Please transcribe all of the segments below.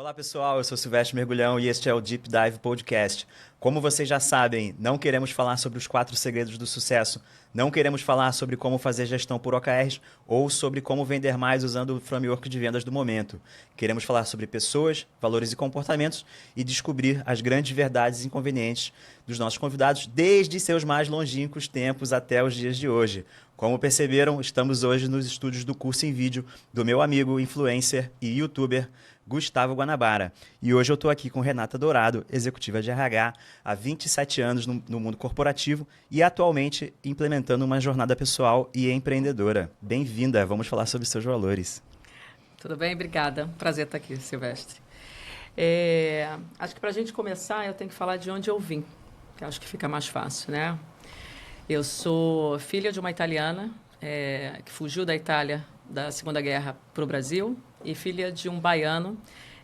Olá pessoal, eu sou Silvestre Mergulhão e este é o Deep Dive Podcast. Como vocês já sabem, não queremos falar sobre os 4 segredos do sucesso, não queremos falar sobre como fazer gestão por OKRs ou sobre como vender mais usando o framework de vendas do momento. Queremos falar sobre pessoas, valores e comportamentos e descobrir as grandes verdades e inconvenientes dos nossos convidados desde seus mais longínquos tempos até os dias de hoje. Como perceberam, estamos hoje nos estúdios do curso em vídeo do meu amigo, influencer e youtuber Gustavo Guanabara. E hoje eu estou aqui com Renata Dourado, executiva de RH, há 27 anos no mundo corporativo e atualmente implementando uma jornada pessoal e empreendedora. Bem-vinda, vamos falar sobre seus valores. Tudo bem? Obrigada. Prazer estar aqui, Silvestre. Acho que para a gente começar, eu tenho que falar de onde eu vim, que acho que fica mais fácil, né? Eu sou filha de uma italiana que fugiu da Itália da Segunda Guerra para o Brasil e filha de um baiano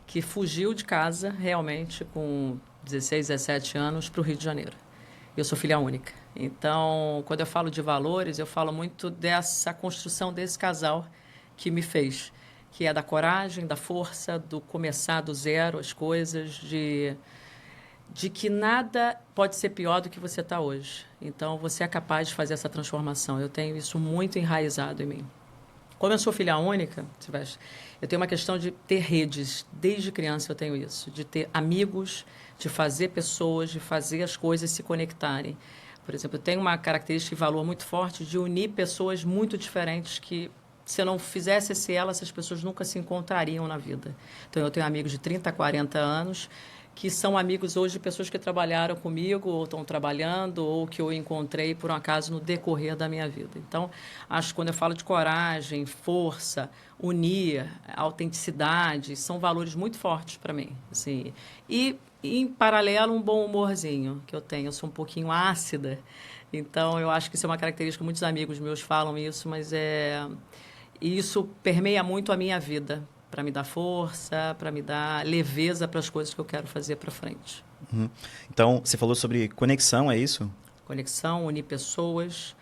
que fugiu de casa realmente com 16, 17 anos para o Rio de Janeiro. Eu sou filha única. Então, quando eu falo de valores, eu falo muito dessa construção desse casal que me fez, que é da coragem, da força, do começar do zero as coisas, de que nada pode ser pior do que você está hoje. Então, você é capaz de fazer essa transformação. Eu tenho isso muito enraizado em mim. Como eu sou filha única, Silvestre, eu tenho uma questão de ter redes. Desde criança eu tenho isso, de ter amigos, de fazer pessoas, de fazer as coisas se conectarem. Por exemplo, eu tenho uma característica e valor muito forte de unir pessoas muito diferentes que, se eu não fizesse essas pessoas nunca se encontrariam na vida. Então, eu tenho amigos de 30, 40 anos que são amigos hoje de pessoas que trabalharam comigo ou estão trabalhando ou que eu encontrei, por um acaso, no decorrer da minha vida. Então, acho que quando eu falo de coragem, força, unir, autenticidade, são valores muito fortes para mim. Assim. E, em paralelo, um bom humorzinho que eu tenho. Eu sou um pouquinho ácida, então eu acho que isso é uma característica, muitos amigos meus falam isso, mas isso permeia muito a minha vida, para me dar força, para me dar leveza para as coisas que eu quero fazer para frente. Uhum. Então, você falou sobre conexão, é isso? Conexão, unir pessoas,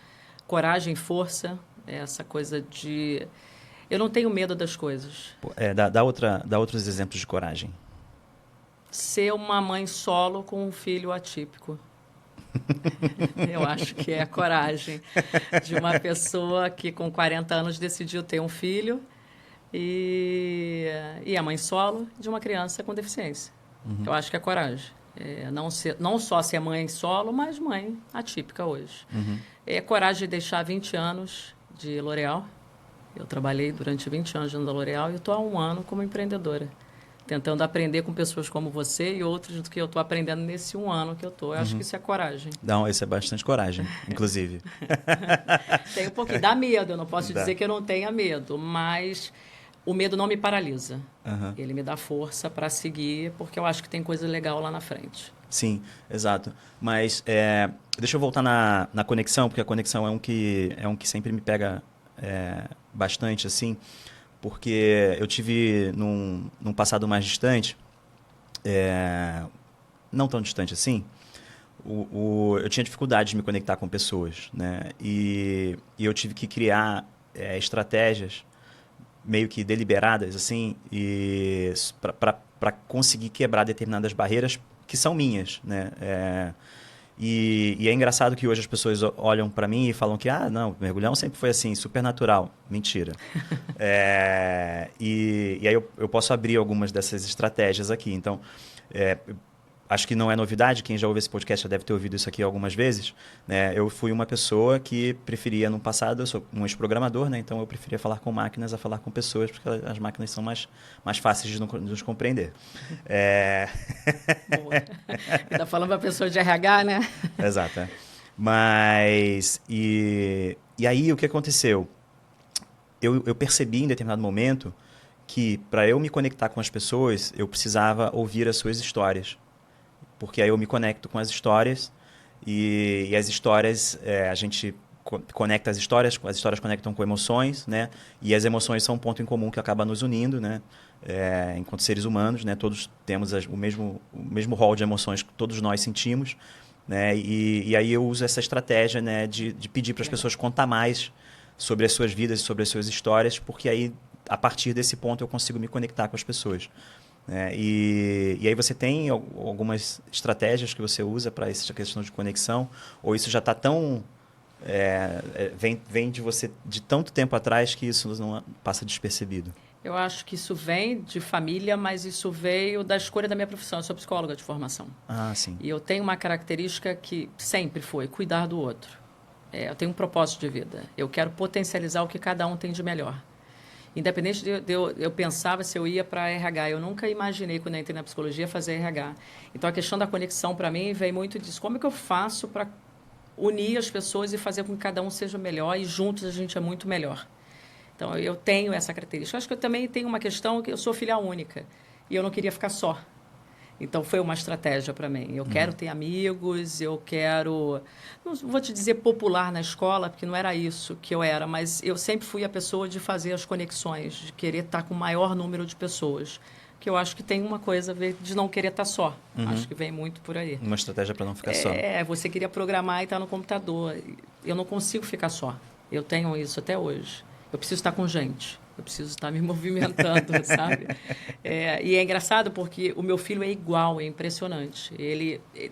coragem, força, essa coisa de... Eu não tenho medo das coisas. Dá outros exemplos de coragem. Ser uma mãe solo com um filho atípico. Eu acho que é a coragem de uma pessoa que com 40 anos decidiu ter um filho e a mãe solo de uma criança com deficiência. Uhum. Eu acho que é coragem. Não só ser mãe solo, mas mãe atípica hoje. Uhum. É coragem de deixar 20 anos de L'Oréal. Eu trabalhei durante 20 anos na L'Oréal e estou há 1 ano como empreendedora, tentando aprender com pessoas como você e outros do que eu estou aprendendo nesse 1 ano que eu estou. Eu acho que isso é coragem. Não, isso é bastante coragem, inclusive. Tem um pouquinho. Dá medo, eu não posso dizer que eu não tenha medo, mas o medo não me paralisa. Uhum. Ele me dá força para seguir, porque eu acho que tem coisa legal lá na frente. Sim, exato. Mas deixa eu voltar na conexão, porque a conexão é um que sempre me pega bastante, assim, porque eu tive num passado mais distante, não tão distante assim, eu tinha dificuldade de me conectar com pessoas, né? E eu tive que criar estratégias meio que deliberadas, assim, e para conseguir quebrar determinadas barreiras que são minhas, né? E é engraçado que hoje as pessoas olham para mim e falam que, não, mergulhão sempre foi assim, super natural. Mentira. E aí eu posso abrir algumas dessas estratégias aqui. Então, acho que não é novidade, quem já ouve esse podcast já deve ter ouvido isso aqui algumas vezes, né? Eu fui uma pessoa que preferia, no passado, eu sou um ex-programador, né? Então eu preferia falar com máquinas a falar com pessoas, porque as máquinas são mais fáceis de nos compreender. Boa. Ainda falando para pessoa de RH, né? Exato. Mas, e aí o que aconteceu? Eu percebi em determinado momento que para eu me conectar com as pessoas, eu precisava ouvir as suas histórias. Porque aí eu me conecto com as histórias e as histórias, a gente conecta as histórias conectam com emoções, né? E as emoções são um ponto em comum que acaba nos unindo, né? Enquanto seres humanos, né? Todos temos o mesmo rol de emoções que todos nós sentimos, né? E aí eu uso essa estratégia, né? De pedir para as pessoas contar mais sobre as suas vidas, sobre as suas histórias, porque aí, a partir desse ponto, eu consigo me conectar com as pessoas. né? E aí você tem algumas estratégias que você usa para essa questão de conexão? Ou isso já está tão... vem de você de tanto tempo atrás que isso não passa despercebido? Eu acho que isso vem de família, mas isso veio da escolha da minha profissão. Eu sou psicóloga de formação. Ah, sim. E eu tenho uma característica que sempre foi cuidar do outro. Eu tenho um propósito de vida. Eu quero potencializar o que cada um tem de melhor. Independente eu pensava se eu ia para RH. Eu nunca imaginei, quando eu entrei na psicologia, fazer RH. Então, a questão da conexão, para mim, vem muito disso. Como é que eu faço para unir as pessoas e fazer com que cada um seja melhor e juntos a gente é muito melhor? Então, eu tenho essa característica. Acho que eu também tenho uma questão que eu sou filha única e eu não queria ficar só. Então, foi uma estratégia para mim. Eu quero ter amigos, eu quero... Não vou te dizer popular na escola, porque não era isso que eu era, mas eu sempre fui a pessoa de fazer as conexões, de querer estar com o maior número de pessoas. Que eu acho que tem uma coisa a ver de não querer estar só. Acho que vem muito por aí. Uma estratégia para não ficar só. Você queria programar e estar no computador. Eu não consigo ficar só. Eu tenho isso até hoje. Eu preciso estar com gente. Eu preciso estar me movimentando, sabe? E é engraçado porque o meu filho é igual, é impressionante.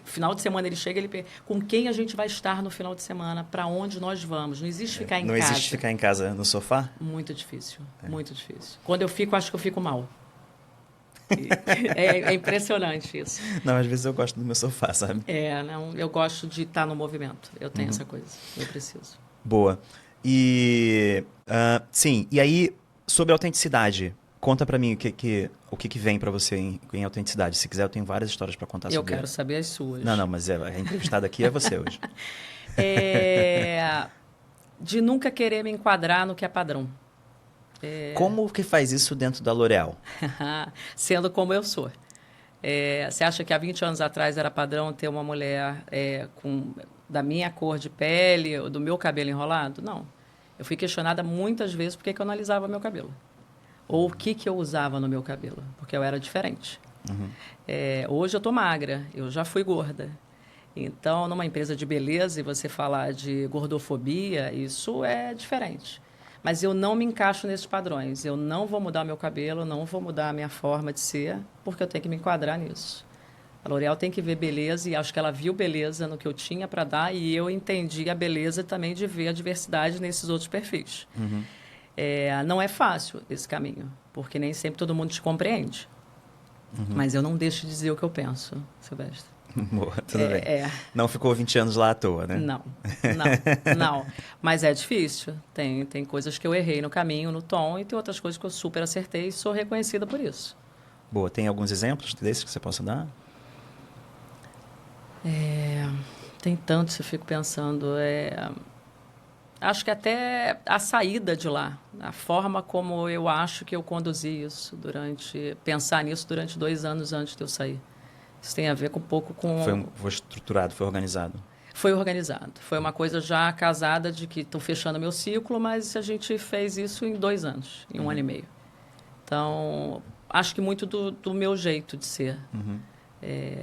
Final de semana ele chega, ele pergunta com quem a gente vai estar no final de semana, para onde nós vamos. Não existe ficar em casa. Não existe ficar em casa no sofá? Muito difícil, muito difícil. Quando eu fico, acho que eu fico mal. É impressionante isso. Não, às vezes eu gosto do meu sofá, sabe? Não, eu gosto de estar no movimento. Eu tenho essa coisa, eu preciso. Boa. Sim, e aí, sobre autenticidade, conta pra mim o que vem pra você em autenticidade. Se quiser, eu tenho várias histórias pra contar sobre Eu quero saber as suas. Não, mas a entrevistada aqui é você hoje. De nunca querer me enquadrar no que é padrão. Como que faz isso dentro da L'Oréal? Sendo como eu sou. Você acha que há 20 anos atrás era padrão ter uma mulher da minha cor de pele, ou do meu cabelo enrolado? Não. Eu fui questionada muitas vezes por que eu não alisava meu cabelo. Ou o que eu usava no meu cabelo, porque eu era diferente. Hoje eu estou magra, eu já fui gorda. Então, numa empresa de beleza, e você falar de gordofobia, isso é diferente. Mas eu não me encaixo nesses padrões. Eu não vou mudar meu cabelo, não vou mudar a minha forma de ser, porque eu tenho que me enquadrar nisso. A L'Oréal tem que ver beleza, e acho que ela viu beleza no que eu tinha para dar, e eu entendi a beleza também de ver a diversidade nesses outros perfis. Não é fácil esse caminho, porque nem sempre todo mundo te compreende. Mas eu não deixo de dizer o que eu penso, Silvestre. Boa, tudo bem. Não ficou 20 anos lá à toa, né? Não. Mas é difícil. Tem coisas que eu errei no caminho, no tom, e tem outras coisas que eu super acertei e sou reconhecida por isso. Boa. Tem alguns exemplos desses que você possa dar? Tem tantos, eu fico pensando. Acho que até a saída de lá, a forma como eu acho que eu conduzi isso pensar nisso durante 2 anos antes de eu sair. Isso tem a ver com um pouco com... Foi estruturado, foi organizado? Foi organizado. Foi uma coisa já casada de que estou fechando meu ciclo, mas a gente fez isso em 2 anos, em 1 ano e meio. Então, acho que muito do meu jeito de ser.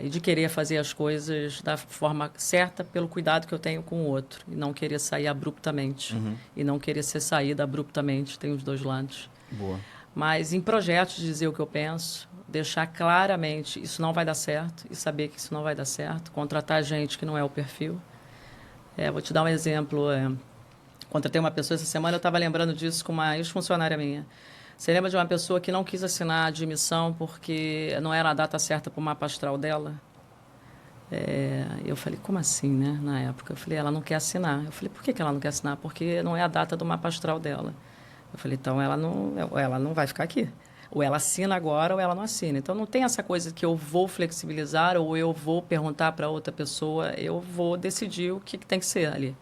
E de querer fazer as coisas da forma certa pelo cuidado que eu tenho com o outro. E não querer sair abruptamente. E não querer ser saída abruptamente. Tem os 2 lados. Boa. Mas em projetos, dizer o que eu penso, deixar claramente isso não vai dar certo e saber que isso não vai dar certo. Contratar gente que não é o perfil. Vou te dar um exemplo. Contratei uma pessoa essa semana, eu estava lembrando disso com uma ex-funcionária minha. Você lembra de uma pessoa que não quis assinar a admissão porque não era a data certa para o mapa astral dela? Eu falei, como assim, né? Na época. Eu falei, ela não quer assinar. Eu falei, por que ela não quer assinar? Porque não é a data do mapa astral dela. Eu falei, então ela não vai ficar aqui. Ou ela assina agora ou ela não assina. Então, não tem essa coisa que eu vou flexibilizar ou eu vou perguntar para outra pessoa. Eu vou decidir o que tem que ser ali.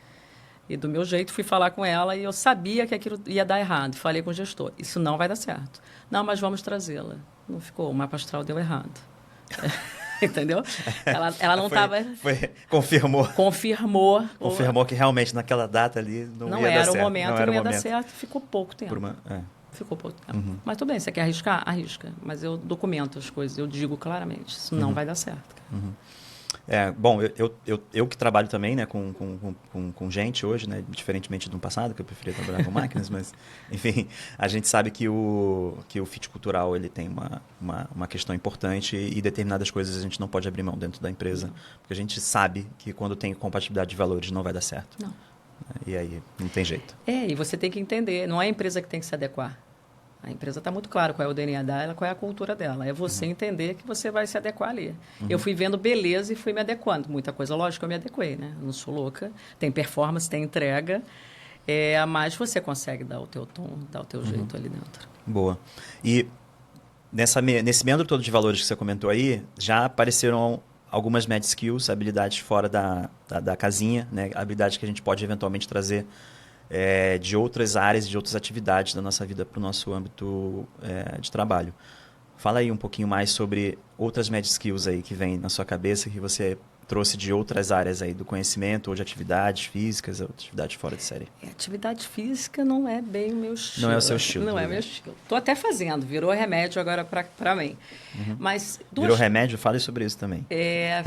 E do meu jeito, fui falar com ela e eu sabia que aquilo ia dar errado. Falei com o gestor, isso não vai dar certo. Não, mas vamos trazê-la. Não ficou, o mapa astral deu errado. Entendeu? Ela não estava... Confirmou. Confirmou Que realmente naquela data ali não ia dar certo. Não era o momento, não ia dar certo. Ficou pouco tempo. Ficou pouco tempo. Mas tudo bem, você quer arriscar? Arrisca. Mas eu documento as coisas, eu digo claramente, isso não vai dar certo. Bom, eu que trabalho também, né, com gente hoje, né, diferentemente do passado, que eu preferia trabalhar com máquinas, mas, enfim, a gente sabe que o fit cultural ele tem uma questão importante e determinadas coisas a gente não pode abrir mão dentro da empresa, porque a gente sabe que quando tem compatibilidade de valores não vai dar certo. Não. E aí não tem jeito. E você tem que entender, não é a empresa que tem que se adequar. A empresa está muito claro qual é o DNA dela, qual é a cultura dela. É você entender que você vai se adequar ali. Eu fui vendo beleza e fui me adequando. Muita coisa, lógico, eu me adequei, né? Eu não sou louca. Tem performance, tem entrega. Mas você consegue dar o teu tom, dar o teu jeito ali dentro. Boa. E nesse meandro todo de valores que você comentou aí, já apareceram algumas mad skills, habilidades fora da casinha, né? Habilidades que a gente pode eventualmente trazer de outras áreas, de outras atividades da nossa vida para o nosso âmbito de trabalho. Fala aí um pouquinho mais sobre outras mad skills aí que vem na sua cabeça, que você trouxe de outras áreas aí do conhecimento, ou de atividades físicas, ou atividades fora de série. Atividade física não é bem o meu estilo. Não é o seu estilo. Não é o meu estilo. Estou até fazendo, virou remédio agora para mim. Mas virou remédio? Fale sobre isso também.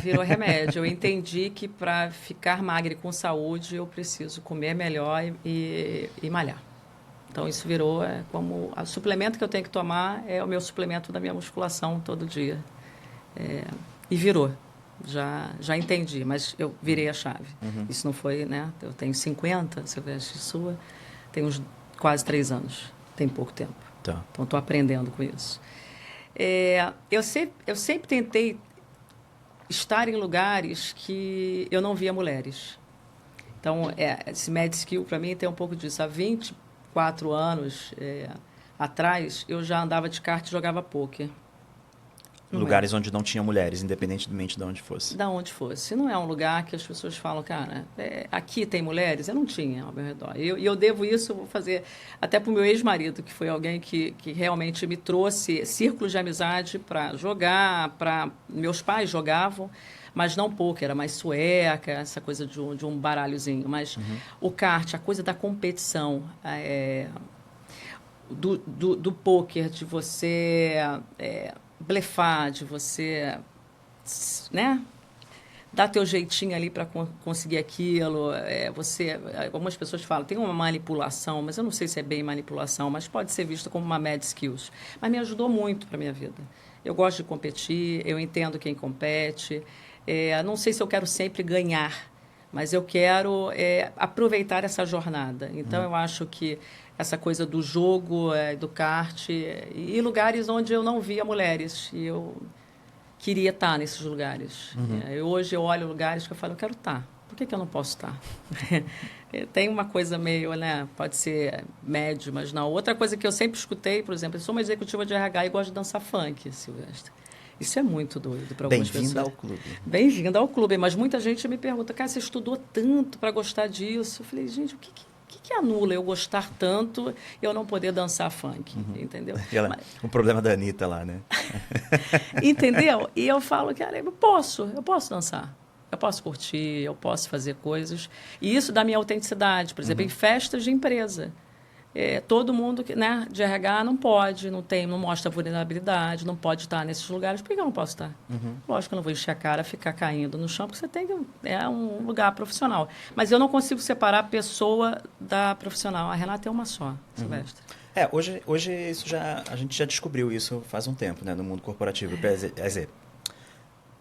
Virou remédio. Eu entendi que para ficar magra e com saúde, eu preciso comer melhor e malhar. Então, isso virou como... O suplemento que eu tenho que tomar é o meu suplemento da minha musculação todo dia. E virou. Já entendi, mas eu virei a chave. Isso não foi, né? Eu tenho 50, se eu veste sua, tem uns quase 3 anos. Tem pouco tempo. Tá. Então, estou aprendendo com isso. Eu sempre tentei estar em lugares que eu não via mulheres. Então, esse Mad Skill, para mim, tem um pouco disso. Há 24 anos atrás, eu já andava de kart e jogava pôquer. Lugares onde não tinha mulheres, independentemente de onde fosse. Da onde fosse. Não é um lugar que as pessoas falam, cara, aqui tem mulheres? Eu não tinha ao meu redor. E eu devo isso, vou fazer até para o meu ex-marido, que foi alguém que realmente me trouxe círculos de amizade para jogar, meus pais jogavam, mas não pôquer, era mais sueca, essa coisa de um baralhozinho. Mas o kart, a coisa da competição, do pôquer, de você... blefar, de você, né, dar teu jeitinho ali para conseguir aquilo. Algumas pessoas falam, tem uma manipulação, mas eu não sei se é bem manipulação, mas pode ser visto como uma mad skills. Mas me ajudou muito para a minha vida. Eu gosto de competir, eu entendo quem compete. Não sei se eu quero sempre ganhar, mas eu quero aproveitar essa jornada. Então, eu acho que essa coisa do jogo, do kart, e lugares onde eu não via mulheres. E eu queria estar nesses lugares. Hoje eu olho lugares que eu falo, eu quero estar. Por que eu não posso estar? Tem uma coisa meio, né? Pode ser médio, mas não. Outra coisa que eu sempre escutei, por exemplo, eu sou uma executiva de RH e gosto de dançar funk, Silvestre. Isso é muito doido para algumas pessoas. Bem-vinda ao clube. Bem-vinda ao clube. Mas muita gente me pergunta, cara, você estudou tanto para gostar disso? Eu falei, gente, o que anula eu gostar tanto e eu não poder dançar funk? Entendeu? O problema da Anitta lá, né? Entendeu? E eu falo, cara, eu posso dançar. Eu posso curtir, eu posso fazer coisas. E isso dá minha autenticidade. Por exemplo, em festas de empresa. Todo mundo né, de RH não pode, não mostra vulnerabilidade, não pode estar nesses lugares. Por que eu não posso estar? Lógico que eu não vou encher a cara, ficar caindo no chão, porque você tem que... É um lugar profissional. Mas eu não consigo separar a pessoa da profissional. A Renata é uma só, Silvestre. Hoje isso a gente já descobriu isso faz um tempo, né, no mundo corporativo. Quer dizer,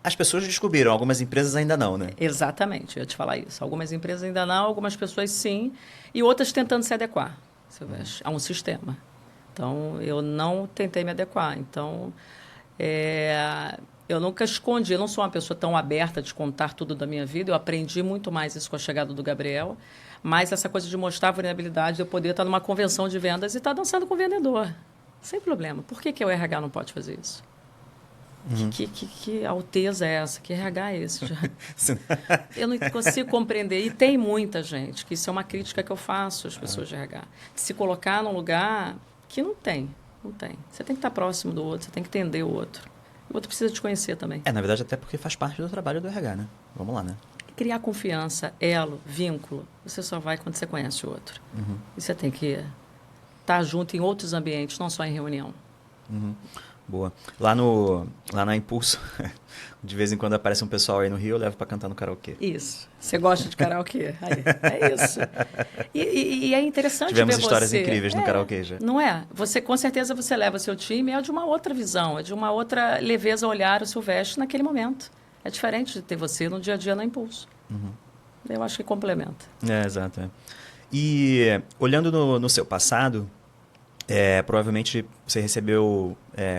as pessoas descobriram, algumas empresas ainda não, né? Exatamente, eu ia te falar isso. Algumas empresas ainda não, algumas pessoas sim, e outras tentando se adequar. A um sistema. Então, eu não tentei me adequar. Então, eu nunca escondi. Eu não sou uma pessoa tão aberta de contar tudo da minha vida. Eu aprendi muito mais isso com a chegada do Gabriel. Mas essa coisa de mostrar a vulnerabilidade, de eu poder estar numa convenção de vendas e estar dançando com o vendedor. Sem problema. Por que o RH não pode fazer isso? Que alteza é essa? Que RH é esse? Eu não consigo compreender. E tem muita gente, que isso é uma crítica que eu faço às pessoas de RH. De se colocar num lugar que não tem. Você tem que estar próximo do outro, você tem que entender o outro. O outro precisa te conhecer também. Na verdade, até porque faz parte do trabalho do RH, né? Vamos lá, né? Criar confiança, elo, vínculo, você só vai quando você conhece o outro. E você tem que estar junto em outros ambientes, não só em reunião. Boa. Lá na Impulso, de vez em quando aparece um pessoal aí no Rio, eu levo para cantar no karaokê. Isso. Você gosta de karaokê? Aí, é isso. E é interessante Tivemos ver histórias você. incríveis no karaokê já. Não é? Você, com certeza você leva seu time, é de uma outra visão, é de uma outra leveza olhar o Silvestre naquele momento. É diferente de ter você no dia a dia na Impulso. Eu acho que complementa. Exato. E olhando no seu passado, provavelmente você recebeu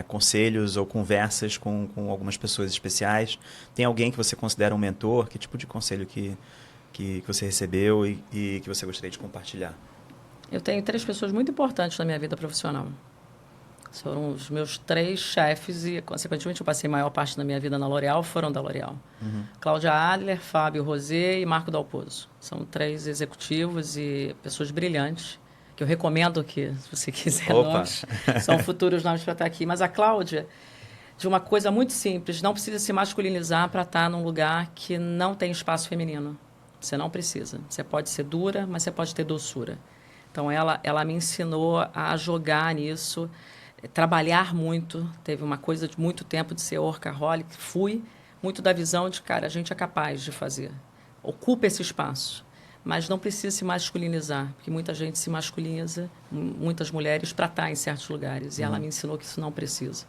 conselhos ou conversas com algumas pessoas especiais. Tem alguém que você considera um mentor? Que tipo de conselho que você recebeu e que você gostaria de compartilhar? Eu tenho 3 pessoas muito importantes na minha vida profissional. Foram os meus 3 chefes e, consequentemente, eu passei a maior parte da minha vida na L'Oréal, foram da L'Oréal. Cláudia Adler, Fábio Rosé e Marco Dalpozo. São 3 executivos e pessoas brilhantes, que eu recomendo que, se você quiser, nomes, são futuros nomes para estar aqui. Mas a Cláudia, de uma coisa muito simples, não precisa se masculinizar para estar num lugar que não tem espaço feminino. Você não precisa. Você pode ser dura, mas você pode ter doçura. Então, ela me ensinou a jogar nisso, trabalhar muito. Teve uma coisa de muito tempo de ser workaholic. Fui muito da visão de, cara, a gente é capaz de fazer. Ocupa esse espaço. Mas não precisa se masculinizar, porque muita gente se masculiniza, muitas mulheres, para estar em certos lugares. E ela me ensinou que isso não precisa.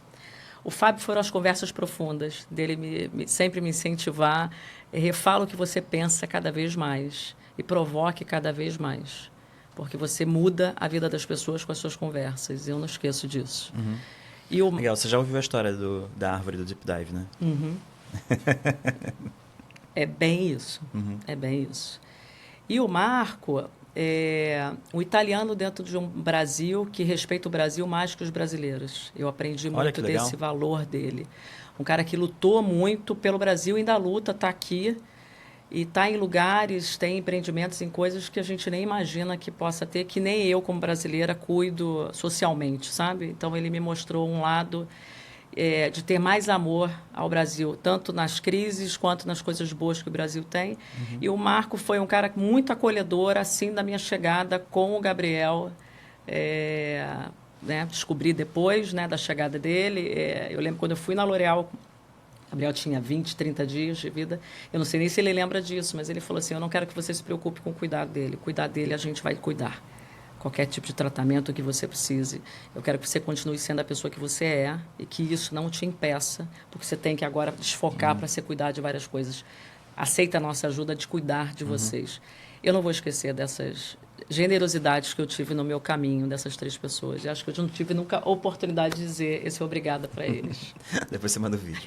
O Fábio foram as conversas profundas, dele sempre me incentivar, refala o que você pensa cada vez mais e provoque cada vez mais. Porque você muda a vida das pessoas com as suas conversas. Eu não esqueço disso. E Legal, você já ouviu a história da árvore do Deep Dive, né? É bem isso. É bem isso. E o Marco é um italiano dentro de um Brasil que respeita o Brasil mais que os brasileiros. Eu aprendi muito desse valor dele. Um cara que lutou muito pelo Brasil, ainda luta, está aqui. E está em lugares, tem empreendimentos em coisas que a gente nem imagina que possa ter, que nem eu, como brasileira, cuido socialmente, sabe? Então, ele me mostrou um lado de ter mais amor ao Brasil, tanto nas crises quanto nas coisas boas que o Brasil tem. E o Marco foi um cara muito acolhedor, assim, da minha chegada com o Gabriel. Descobri depois, da chegada dele. Eu lembro quando eu fui na L'Oréal, Gabriel tinha 20, 30 dias de vida. Eu não sei nem se ele lembra disso, mas ele falou assim, eu não quero que você se preocupe com o cuidado dele. Cuidar dele, a gente vai cuidar. Qualquer tipo de tratamento que você precise. Eu quero que você continue sendo a pessoa que você é e que isso não te impeça, porque você tem que agora desfocar para se cuidar de várias coisas. Aceita a nossa ajuda de cuidar de vocês. Eu não vou esquecer dessas generosidades que eu tive no meu caminho, dessas 3 pessoas. Eu acho que eu não tive nunca a oportunidade de dizer esse obrigada para eles. Depois você manda o vídeo.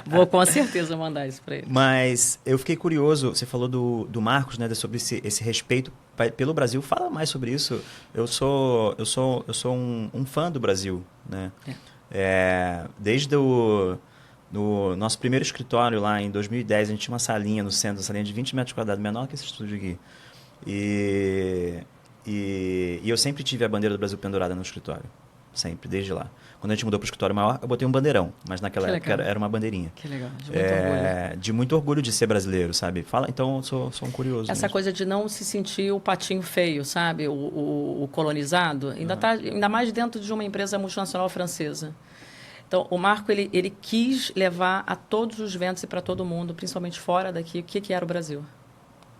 Vou com certeza mandar isso para eles. Mas eu fiquei curioso, você falou do Marcos, né, sobre esse respeito pelo Brasil. Fala mais sobre isso. Eu sou um fã do Brasil, né? Desde no nosso primeiro escritório lá em 2010, a gente tinha uma salinha no centro, uma salinha de 20 metros quadrados, menor que esse estúdio aqui. E eu sempre tive a bandeira do Brasil pendurada no escritório. Sempre, desde lá. Quando a gente mudou para o escritório maior, eu botei um bandeirão. Mas naquela época era uma bandeirinha. Que legal, de muito orgulho. De muito orgulho de ser brasileiro, sabe? Fala, então, eu sou um curioso. Essa coisa de não se sentir o patinho feio, sabe? O colonizado. Ainda mais dentro de uma empresa multinacional francesa. Então, o Marco, ele quis levar a todos os ventos e para todo mundo, principalmente fora daqui, o que era o Brasil.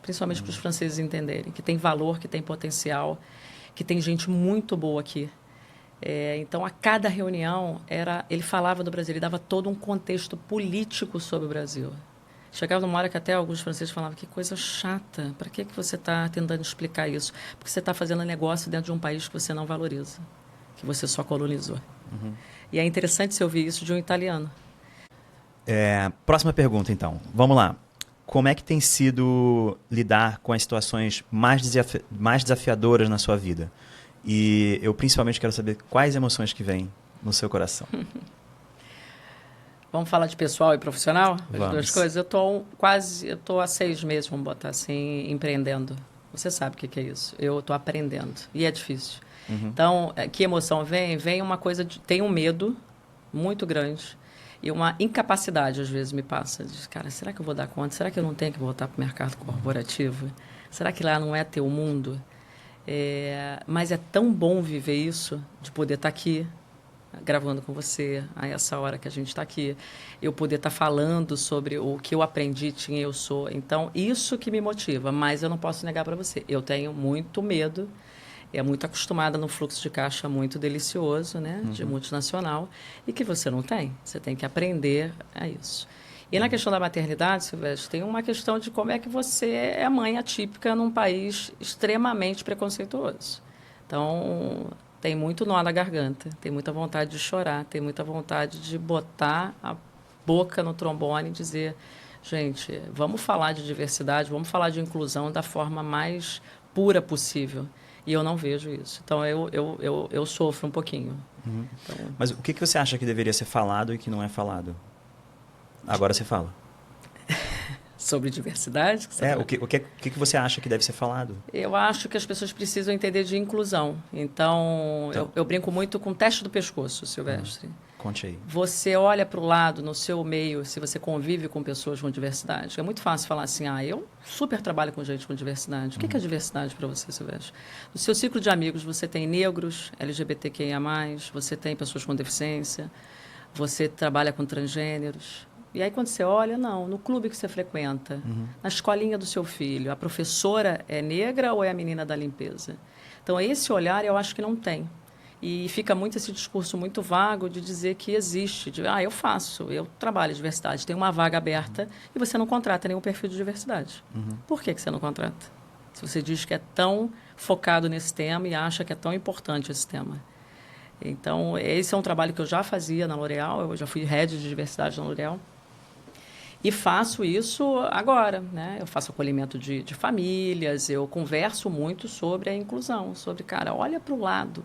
Principalmente para os franceses entenderem, que tem valor, que tem potencial, que tem gente muito boa aqui. Então, a cada reunião, ele falava do Brasil, ele dava todo um contexto político sobre o Brasil. Chegava numa hora que até alguns franceses falavam, que coisa chata, para que você está tentando explicar isso? Porque você está fazendo negócio dentro de um país que você não valoriza, que você só colonizou. E é interessante você ouvir isso de um italiano. Próxima pergunta, então. Vamos lá. Como é que tem sido lidar com as situações mais desafiadoras na sua vida? E eu principalmente quero saber quais emoções que vêm no seu coração. Vamos falar de pessoal e profissional? Vamos. As 2 coisas. Eu tô há 6 meses, vamos botar assim, empreendendo. Você sabe o que é isso. Eu estou aprendendo. E é difícil. Então, que emoção vem? Vem uma coisa tem um medo muito grande e uma incapacidade, às vezes, me passa. De, cara, será que eu vou dar conta? Será que eu não tenho que voltar para o mercado corporativo? Será que lá não é teu mundo? Mas é tão bom viver isso, de poder estar aqui, gravando com você a essa hora que a gente está aqui, eu poder estar falando sobre o que eu aprendi, quem eu sou. Então, isso que me motiva, mas eu não posso negar para você. Eu tenho muito medo, muito acostumada num fluxo de caixa muito delicioso, né, de multinacional, e que você não tem. Você tem que aprender a isso. E na questão da maternidade, Silvestre, tem uma questão de como é que você é mãe atípica num país extremamente preconceituoso. Então, tem muito nó na garganta, tem muita vontade de chorar, tem muita vontade de botar a boca no trombone e dizer, gente, vamos falar de diversidade, vamos falar de inclusão da forma mais pura possível. E eu não vejo isso. Então, eu sofro um pouquinho. Então, Mas o que você acha que deveria ser falado e que não é falado? Agora você fala. sobre diversidade? Que você tá O que você acha que deve ser falado? Eu acho que as pessoas precisam entender de inclusão. Então, eu brinco muito com o teste do pescoço, Silvestre. Conte aí. Você olha para o lado, no seu meio, se você convive com pessoas com diversidade. É muito fácil falar assim, eu super trabalho com gente com diversidade. O que é diversidade para você, Silvestre? No seu ciclo de amigos, você tem negros, LGBTQIA+, você tem pessoas com deficiência, você trabalha com transgêneros. E aí, quando você olha, não, no clube que você frequenta, na escolinha do seu filho, a professora é negra ou é a menina da limpeza? Então, esse olhar eu acho que não tem. E fica muito esse discurso muito vago de dizer que existe. Eu faço, eu trabalho em diversidade, tem uma vaga aberta e você não contrata nenhum perfil de diversidade. Por que você não contrata? Se você diz que é tão focado nesse tema e acha que é tão importante esse tema. Então, esse é um trabalho que eu já fazia na L'Oréal, eu já fui head de diversidade na L'Oréal. E faço isso agora, né? Eu faço acolhimento de famílias, eu converso muito sobre a inclusão, sobre, cara, olha para o lado,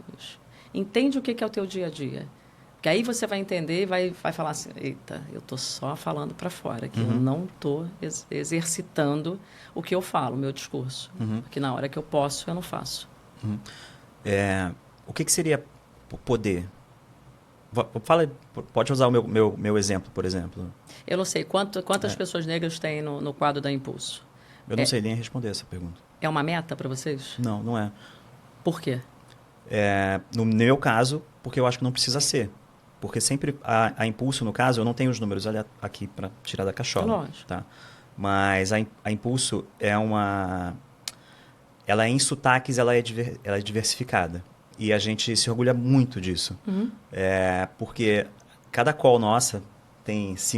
entende o que é o teu dia a dia. Porque aí você vai entender e vai falar assim, eita, eu estou só falando para fora, que eu não estou exercitando o que eu falo, o meu discurso. Porque na hora que eu posso, eu não faço. O que seria poder? Pode usar o meu exemplo, por exemplo. Eu não sei quantas pessoas negras tem no quadro da Impulso. Eu não sei nem responder essa pergunta. É uma meta para vocês? Não, não é. Por quê? No meu caso, porque eu acho que não precisa ser. Porque sempre a Impulso, no caso, eu não tenho os números aqui para tirar da cachola. Lógico. Tá? Mas a Impulso é ela é em sotaques, ela é diversificada. E a gente se orgulha muito disso. Porque cada call nossa,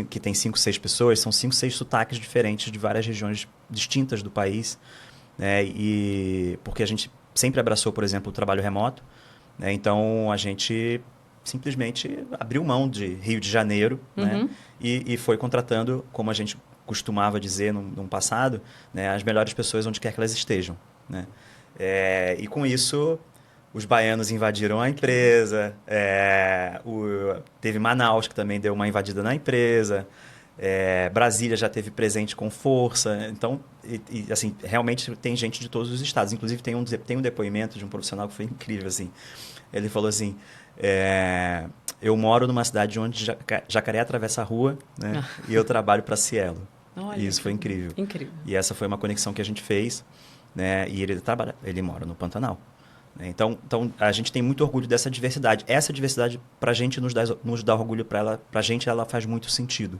que tem 5, 6 pessoas, são 5, 6 sotaques diferentes de várias regiões distintas do país. Né? E porque a gente sempre abraçou, por exemplo, o trabalho remoto. Né? Então, a gente simplesmente abriu mão de Rio de Janeiro, né? E foi contratando, como a gente costumava dizer no passado, né? As melhores pessoas onde quer que elas estejam. Né? E com isso, os baianos invadiram a empresa, teve Manaus, que também deu uma invadida na empresa, Brasília já teve presente com força. Então, assim, realmente tem gente de todos os estados. Inclusive, tem um depoimento de um profissional que foi incrível. Assim. Ele falou assim, eu moro numa cidade onde jacaré atravessa a rua, né? E eu trabalho para Cielo. Olha, e isso foi incrível. Incrível. E essa foi uma conexão que a gente fez. Né? E ele mora no Pantanal. Então, a gente tem muito orgulho dessa diversidade. Essa diversidade, para a gente, nos dá orgulho, para a gente ela faz muito sentido.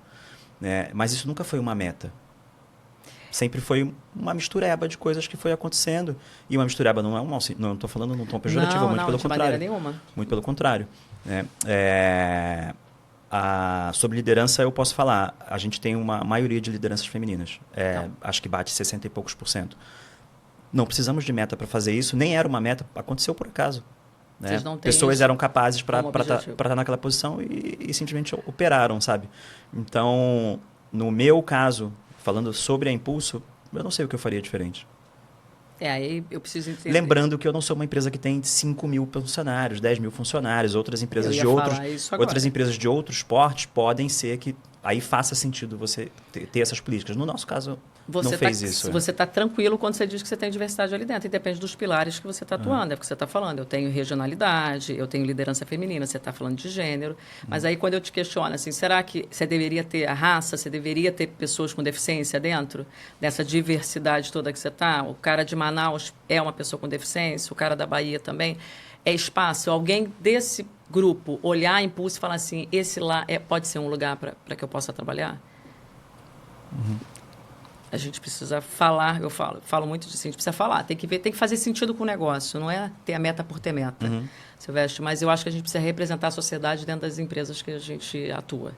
Né? Mas isso nunca foi uma meta. Sempre foi uma mistureba de coisas que foi acontecendo. E uma mistureba não é um... Não estou falando num tom pejorativo, muito pelo contrário. Nenhuma. Muito pelo contrário. Né? Sobre liderança, eu posso falar. A gente tem uma maioria de lideranças femininas. Acho que bate 60 e poucos %. Não precisamos de meta para fazer isso, nem era uma meta, aconteceu por acaso. Né? Vocês não têm Pessoas isso eram capazes para como objetivo. estar naquela posição e simplesmente operaram, sabe? Então, no meu caso, falando sobre a Impulso, eu não sei o que eu faria diferente. Aí eu preciso entender. Lembrando que eu não sou uma empresa que tem 5 mil funcionários, 10 mil funcionários, outras empresas de outros portes podem ser que aí faça sentido você ter essas políticas. No nosso caso, não fez isso. Você está tranquilo quando você diz que você tem diversidade ali dentro, e depende dos pilares que você está atuando. É porque você está falando, eu tenho regionalidade, eu tenho liderança feminina, você está falando de gênero. Mas aí quando eu te questiono, assim, será que você deveria ter a raça, você deveria ter pessoas com deficiência dentro dessa diversidade toda que você está? O cara de Manaus é uma pessoa com deficiência, o cara da Bahia também. É espaço? Alguém grupo olhar a Impulse e falar assim, esse lá pode ser um lugar para que eu possa trabalhar? A gente precisa falar, eu falo muito disso, a gente precisa falar, tem que ver, tem que fazer sentido com o negócio, não é ter a meta por ter meta, Silvestre, mas eu acho que a gente precisa representar a sociedade dentro das empresas que a gente atua.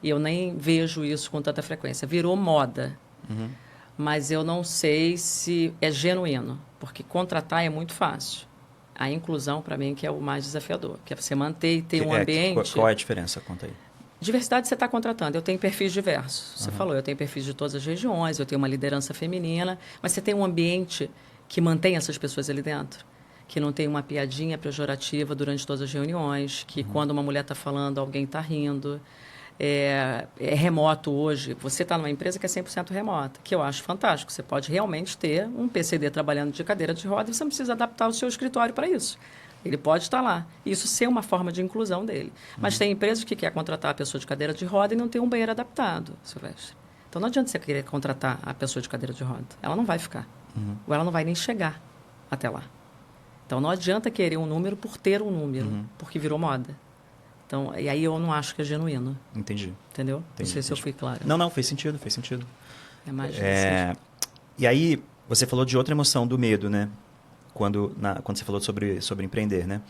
E eu nem vejo isso com tanta frequência. Virou moda, mas eu não sei se é genuíno, porque contratar é muito fácil. A inclusão, para mim, que é o mais desafiador, que é você manter e ter um ambiente... Qual é a diferença? Conta aí. Diversidade você está contratando. Eu tenho perfis diversos. Você falou, eu tenho perfis de todas as regiões, eu tenho uma liderança feminina, mas você tem um ambiente que mantém essas pessoas ali dentro, que não tem uma piadinha pejorativa durante todas as reuniões, que quando uma mulher está falando, alguém está rindo. É remoto hoje. Você está numa empresa que é 100% remota, que eu acho fantástico. Você pode realmente ter um PCD trabalhando de cadeira de roda e você não precisa adaptar o seu escritório para isso. Ele pode estar lá. Isso ser uma forma de inclusão dele. Mas tem empresas que querem contratar a pessoa de cadeira de roda e não tem um banheiro adaptado, Silvestre. Então não adianta você querer contratar a pessoa de cadeira de roda. Ela não vai ficar. Ou ela não vai nem chegar até lá. Então não adianta querer um número por ter um número, porque virou moda. Então, e aí eu não acho que é genuíno. Entendi. Entendeu? Entendi, não sei se eu fui claro. Não, fez sentido, fez sentido. É mais E aí, você falou de outra emoção, do medo, né? Quando você falou sobre empreender, né?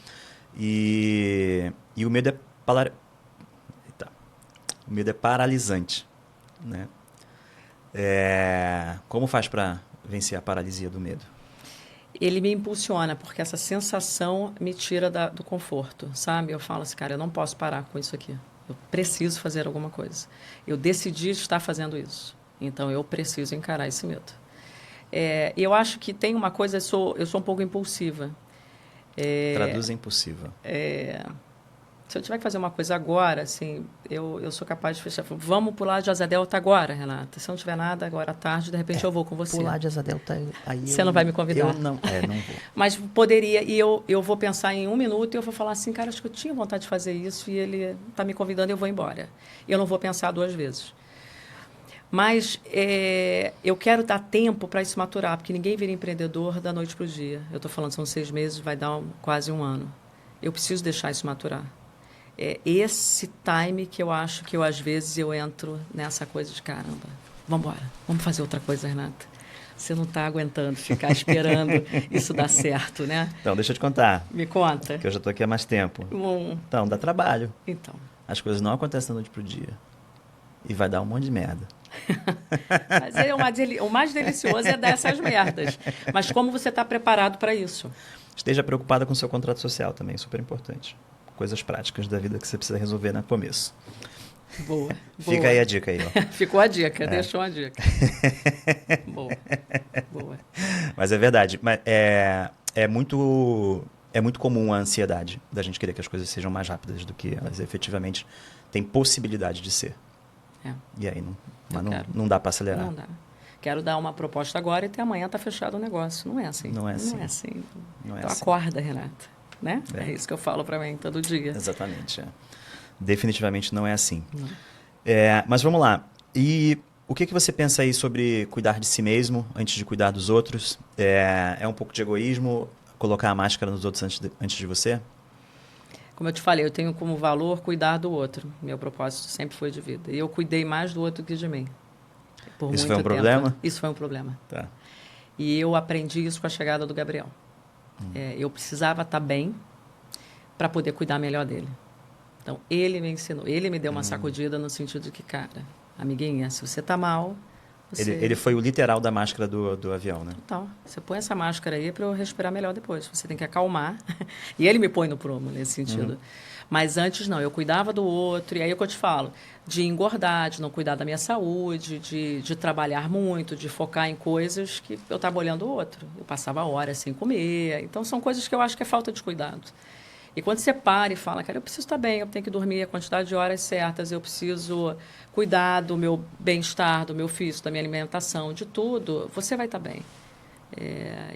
E o medo o medo é paralisante, né? Como faz para vencer a paralisia do medo? Ele me impulsiona, porque essa sensação me tira do conforto, sabe? Eu falo assim, cara, eu não posso parar com isso aqui. Eu preciso fazer alguma coisa. Eu decidi estar fazendo isso. Então, eu preciso encarar esse medo. Eu acho que tem uma coisa, eu sou um pouco impulsiva. Traduz impulsiva. Se eu tiver que fazer uma coisa agora, assim, eu sou capaz de fechar. Vamos pular de Asa Delta agora, Renata. Se não tiver nada, agora à tarde, de repente eu vou com você. Pular de Asa Delta, aí você não vai me convidar? Eu não vou. Mas poderia, e eu vou pensar em 1 minuto e eu vou falar assim, cara, acho que eu tinha vontade de fazer isso e ele está me convidando e eu vou embora. Eu não vou pensar 2 vezes. Mas eu quero dar tempo para isso maturar, porque ninguém vira empreendedor da noite para o dia. Eu estou falando, são 6 meses, vai dar quase 1 ano. Eu preciso deixar isso maturar. É esse time que eu acho que às vezes eu entro nessa coisa de caramba, vamos embora, vamos fazer outra coisa, Renata. Você não está aguentando ficar esperando isso dar certo, né? Então, deixa eu te contar. Me conta. Que eu já estou aqui há mais tempo. Então, dá trabalho. Então. As coisas não acontecem da noite para o dia. E vai dar um monte de merda. Mas o mais delicioso é dar essas merdas. Mas como você está preparado para isso? Esteja preocupada com o seu contrato social também, super importante. Coisas práticas da vida que você precisa resolver no começo. Boa. Fica aí a dica aí, ó. Ficou a dica, deixou a dica. Boa. Mas é verdade. Mas é muito comum a ansiedade da gente querer que as coisas sejam mais rápidas do que elas efetivamente têm possibilidade de ser. E aí não dá para acelerar. Não dá. Quero dar uma proposta agora e até amanhã está fechado o negócio. Não é assim. Não é assim. Então acorda, Renata. Né? É isso que eu falo para mim todo dia. Exatamente. Definitivamente não é assim. Mas vamos lá. E o que você pensa aí sobre cuidar de si mesmo antes de cuidar dos outros? É um pouco de egoísmo colocar a máscara nos outros antes de você? Como eu te falei, eu tenho como valor cuidar do outro. Meu propósito sempre foi de vida. E eu cuidei mais do outro que de mim. Isso foi um problema? Isso foi um problema. Tá. E eu aprendi isso com a chegada do Gabriel. Eu precisava estar bem para poder cuidar melhor dele. Então, ele me ensinou. Ele me deu uma sacudida no sentido de que, cara, amiguinha, se você está mal... Ele foi o literal da máscara do avião, né? Total. Você põe essa máscara aí para eu respirar melhor depois. Você tem que acalmar. E ele me põe no prumo nesse sentido. Mas antes, não. Eu cuidava do outro. E aí é o que eu te falo. De engordar, de não cuidar da minha saúde, de trabalhar muito, de focar em coisas que eu estava olhando o outro. Eu passava horas sem comer. Então, são coisas que eu acho que é falta de cuidado. E quando você para e fala, cara, eu preciso estar bem, eu tenho que dormir a quantidade de horas certas, eu preciso cuidar do meu bem-estar, do meu físico, da minha alimentação, de tudo, você vai estar bem.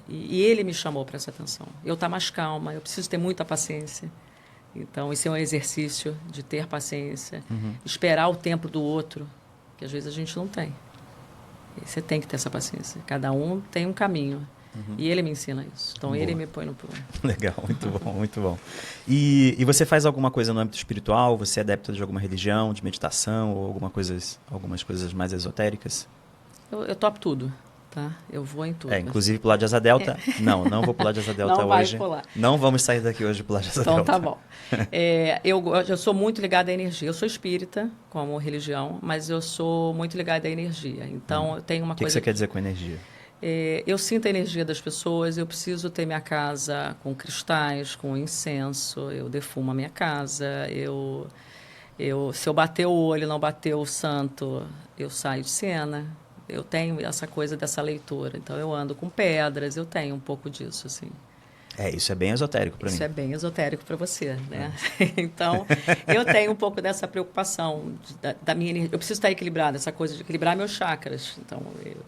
E ele me chamou para essa atenção. Eu estar mais calma, eu preciso ter muita paciência. Então, esse é um exercício de ter paciência, esperar o tempo do outro, que às vezes a gente não tem. E você tem que ter essa paciência. Cada um tem um caminho. E ele me ensina isso. Então, Boa. ele me põe no prumo. Legal, muito bom, muito bom. E você faz alguma coisa no âmbito espiritual? Você é adepto de alguma religião, de meditação ou algumas coisas mais esotéricas? Eu topo tudo, tá? Eu vou em tudo. Inclusive pular de asa delta? Não vou pular de asa delta Não vai hoje. pular. Não vamos sair daqui hoje de pular de asa Então, delta. tá bom. Eu sou muito ligada à energia. Eu sou espírita, como religião, mas eu sou muito ligada à energia. Então, eu tenho uma O que coisa... você quer dizer com energia? Eu sinto a energia das pessoas, eu preciso ter minha casa com cristais, com incenso, eu defumo a minha casa, se eu bater o olho, não bater o santo, eu saio de cena. Eu tenho essa coisa dessa leitura. Então, eu ando com pedras, eu tenho um pouco disso, assim. Isso é bem esotérico para mim. Isso é bem esotérico para você, né? Então, eu tenho um pouco dessa preocupação da minha energia. Eu preciso estar equilibrada, essa coisa de equilibrar meus chakras. Então,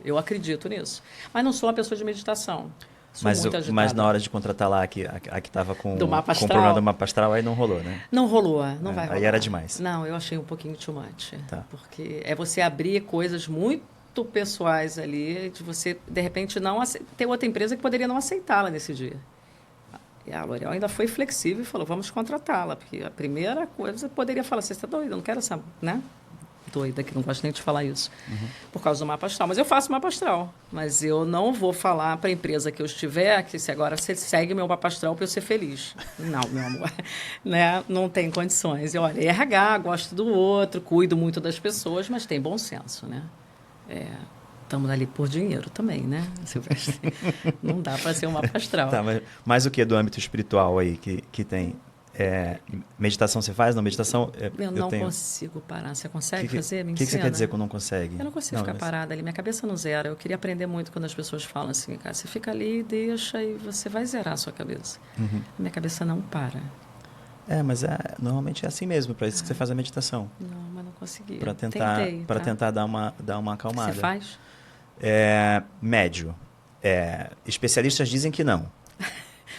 eu acredito nisso. Mas não sou uma pessoa de meditação. Sou muito agitada. Mas na hora de contratar lá, a que estava com o problema do mapa astral, aí não rolou, né? Não rolou, não vai rolar. Aí era demais. Não, eu achei um pouquinho too much. Tá. Porque é você abrir coisas muito pessoais ali, de você, de repente, não ter outra empresa que poderia não aceitá-la nesse dia. E a L'Oréal ainda foi flexível e falou, vamos contratá-la. Porque a primeira coisa, você poderia falar, você está doida, eu não quero essa, né? Doida, que não gosto nem de falar isso. Por causa do mapa astral. Mas eu faço mapa astral. Mas eu não vou falar para a empresa que eu estiver que se agora você segue meu mapa astral para eu ser feliz. Não, meu amor. Né? Não tem condições. Eu, olha, RH, gosto do outro, cuido muito das pessoas, mas tem bom senso, né? Estamos ali por dinheiro também, né, Silvestre? Não dá para ser um mapa astral. Tá, mas o que do âmbito espiritual aí que tem? Meditação você faz? Não, meditação... Eu não consigo parar. Você consegue fazer? Me ensina. O que você quer dizer com não consegue? Eu não consigo ficar parada ali. Minha cabeça não zera. Eu queria aprender muito quando as pessoas falam assim, cara, você fica ali, deixa e você vai zerar a sua cabeça. Minha cabeça não para. Mas normalmente é assim mesmo, para isso que você faz a meditação. Não, mas não consegui. Para tentar dar uma acalmada. Você faz? Médio. Especialistas dizem que não.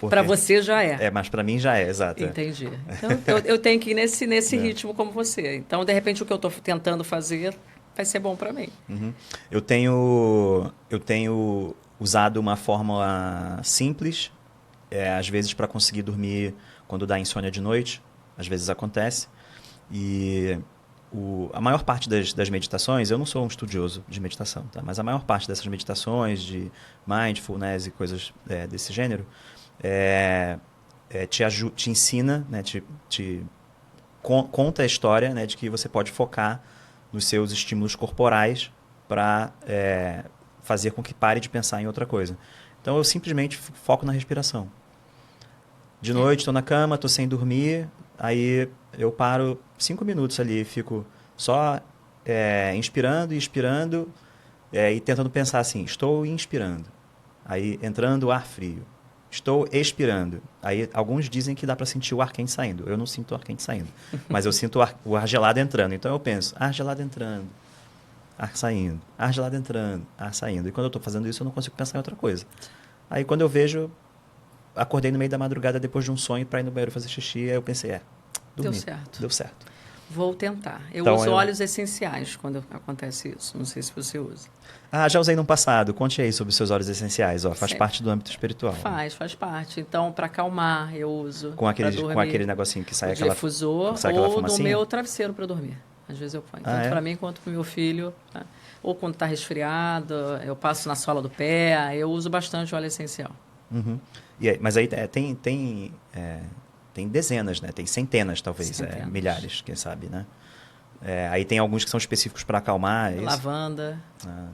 Para você já é. Mas para mim já é, exato. Entendi. Então, eu tenho que ir nesse ritmo como você. Então, de repente, o que eu estou tentando fazer vai ser bom para mim. Eu tenho usado uma fórmula simples, às vezes para conseguir dormir quando dá insônia de noite. Às vezes acontece. E a maior parte das meditações, eu não sou um estudioso de meditação, tá? Mas a maior parte dessas meditações de mindfulness e coisas desse gênero te ensina, né? Conta a história, né? De que você pode focar nos seus estímulos corporais para fazer com que pare de pensar em outra coisa. Então, eu simplesmente foco na respiração. De noite, estou na cama, estou sem dormir, aí eu paro 5 minutos ali, fico só inspirando e expirando e tentando pensar assim, estou inspirando, aí entrando ar frio, estou expirando. Aí alguns dizem que dá para sentir o ar quente saindo, eu não sinto o ar quente saindo, mas eu sinto o ar gelado entrando, então eu penso, ar gelado entrando, ar saindo, ar gelado entrando, ar saindo. E quando eu estou fazendo isso, eu não consigo pensar em outra coisa. Aí quando eu vejo, acordei no meio da madrugada depois de um sonho para ir no banheiro fazer xixi, aí eu pensei, dormi. Deu certo. Vou tentar. Eu então, uso óleos essenciais quando acontece isso. Não sei se você usa. Já usei no passado. Conte aí sobre os seus óleos essenciais. Faz parte do âmbito espiritual. Faz parte. Então, para acalmar, eu uso. Com aquele negocinho que sai aquela difusor ou no meu travesseiro para dormir. Às vezes eu ponho. Tanto para mim quanto para o meu filho. Tá? Ou quando está resfriado, eu passo na sola do pé. Eu uso bastante óleo essencial. Mas aí tem dezenas, né? Tem centenas, talvez, milhares, quem sabe, né? Aí tem alguns que são específicos para acalmar. Lavanda. Tá.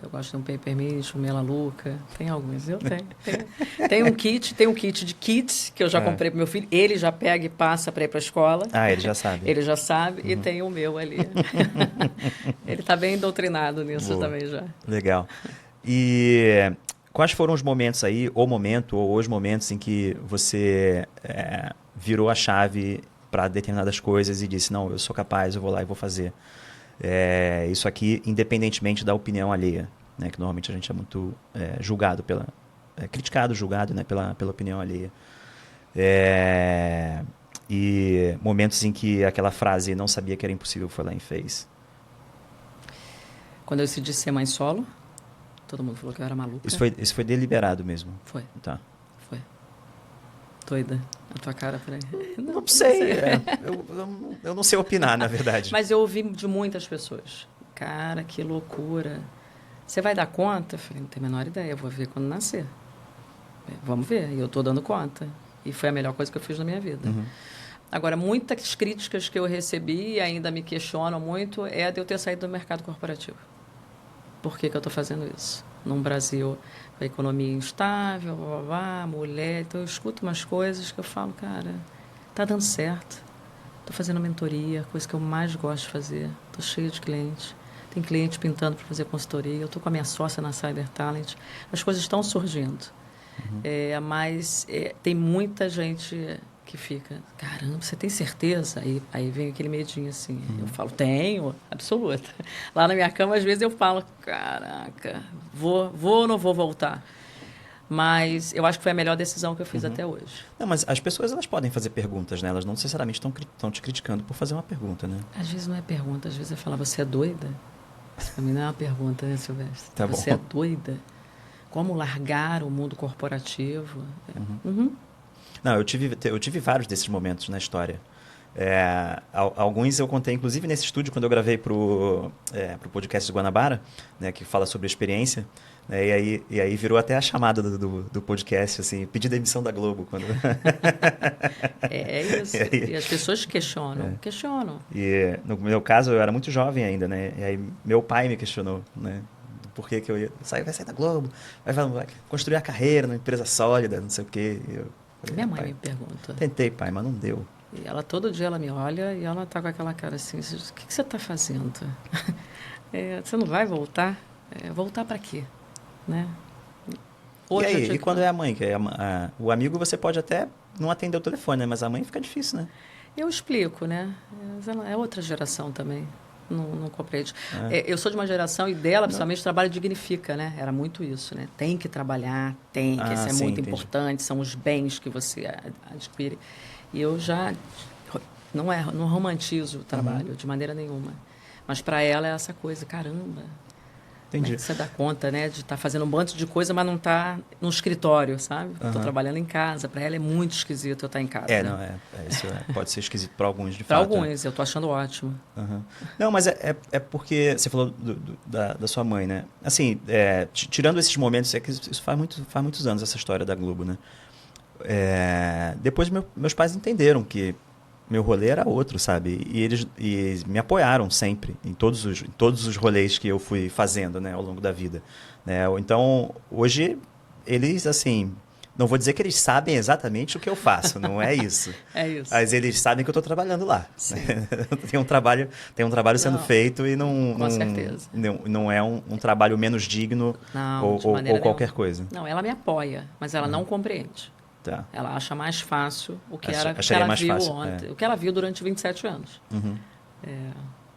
Eu gosto de um peppermint, um melaluca. Tem alguns, eu tenho. Tem um kit de kits que eu já comprei para meu filho. Ele já pega e passa para ir para a escola. Ele já sabe. Ele já sabe e tem o meu ali. Ele está bem doutrinado nisso também já. Legal. E quais foram os momentos aí, ou os momentos em que você virou a chave para determinadas coisas e disse, não, eu sou capaz, eu vou lá e vou fazer isso aqui, independentemente da opinião alheia, né? Que normalmente a gente é muito julgado criticado, julgado, né? pela opinião alheia. E momentos em que aquela frase não sabia que era impossível, foi lá e fez. Quando eu decidi ser mãe solo, Todo mundo falou que eu era maluca. Isso foi deliberado mesmo? Foi. Tá. Foi. Doida. A tua cara por aí. Não sei. Eu não sei opinar, na verdade. Mas eu ouvi de muitas pessoas. Cara, que loucura. Você vai dar conta? Eu falei, não tenho a menor ideia. Eu vou ver quando nascer. Vamos ver. E eu estou dando conta. E foi a melhor coisa que eu fiz na minha vida. Uhum. Agora, muitas críticas que eu recebi e ainda me questionam muito é de eu ter saído do mercado corporativo. Por que eu estou fazendo isso? Num Brasil com a economia instável, blá, blá, blá, mulher. Então, eu escuto umas coisas que eu falo, cara, tá dando certo. Estou fazendo mentoria, coisa que eu mais gosto de fazer. Estou cheia de clientes. Tem cliente pintando para fazer consultoria. Eu estou com a minha sócia na Cyber Talent. As coisas estão surgindo. Uhum. Mas tem muita gente que fica, caramba, você tem certeza? Aí vem aquele medinho assim. Uhum. Eu falo, tenho, absoluta. Lá na minha cama, às vezes eu falo, caraca, vou ou não vou voltar? Mas eu acho que foi a melhor decisão que eu fiz até hoje. Não, mas as pessoas elas podem fazer perguntas, né? Elas não necessariamente estão te criticando por fazer uma pergunta, né? Às vezes não é pergunta, às vezes é falar, você é doida? Isso pra mim não é uma pergunta, né, Silvestre? Tá você bom. é doida? Como largar o mundo corporativo? Não, eu tive vários desses momentos na história. Alguns eu contei, inclusive, nesse estúdio, quando eu gravei pro podcast de Guanabara, né, que fala sobre a experiência. Né, e aí virou até a chamada do podcast, assim, pedir demissão da Globo. Quando... É isso. E as pessoas questionam. E no meu caso, eu era muito jovem ainda, né? E aí meu pai me questionou, né? Por que eu ia vai sair da Globo, vai construir a carreira numa empresa sólida, não sei o quê. Minha mãe me pergunta. Tentei, pai, mas não deu. E ela, todo dia, ela me olha e ela tá com aquela cara assim, o que você está fazendo? Você não vai voltar? Voltar para quê? Né? Hoje, e quando é a mãe? Que o amigo você pode até não atender o telefone, né? Mas a mãe fica difícil, né? Eu explico, né? É outra geração também. Não compreende. Eu sou de uma geração e dela, principalmente, o trabalho dignifica, né? Era muito isso, né? Tem que trabalhar, isso é muito importante, são os bens que você adquire. E eu já não romantizo o trabalho de maneira nenhuma. Mas para ela é essa coisa, caramba. Entendi. Como é que você dá conta, né? De estar fazendo um monte de coisa, mas não estar no escritório, sabe? Estou trabalhando em casa. Para ela é muito esquisito eu estar em casa. Isso pode ser esquisito para alguns, de fato. Para alguns, eu estou achando ótimo. Não, mas é porque você falou da sua mãe, né? Assim, tirando esses momentos, que isso faz muitos anos, essa história da Globo, né? Depois meus pais entenderam que meu rolê era outro, sabe? E eles me apoiaram sempre em todos os rolês que eu fui fazendo, né, ao longo da vida. Né? Então, hoje, eles, assim... Não vou dizer que eles sabem exatamente o que eu faço, não é isso. É isso. Mas eles sabem que eu estou trabalhando lá. Né? Tem um trabalho sendo feito e com certeza. Não é um trabalho menos digno ou qualquer coisa. Não, ela me apoia, mas ela não compreende. Tá. Ela acha mais fácil o que ela viu ontem, o que ela viu durante 27 anos.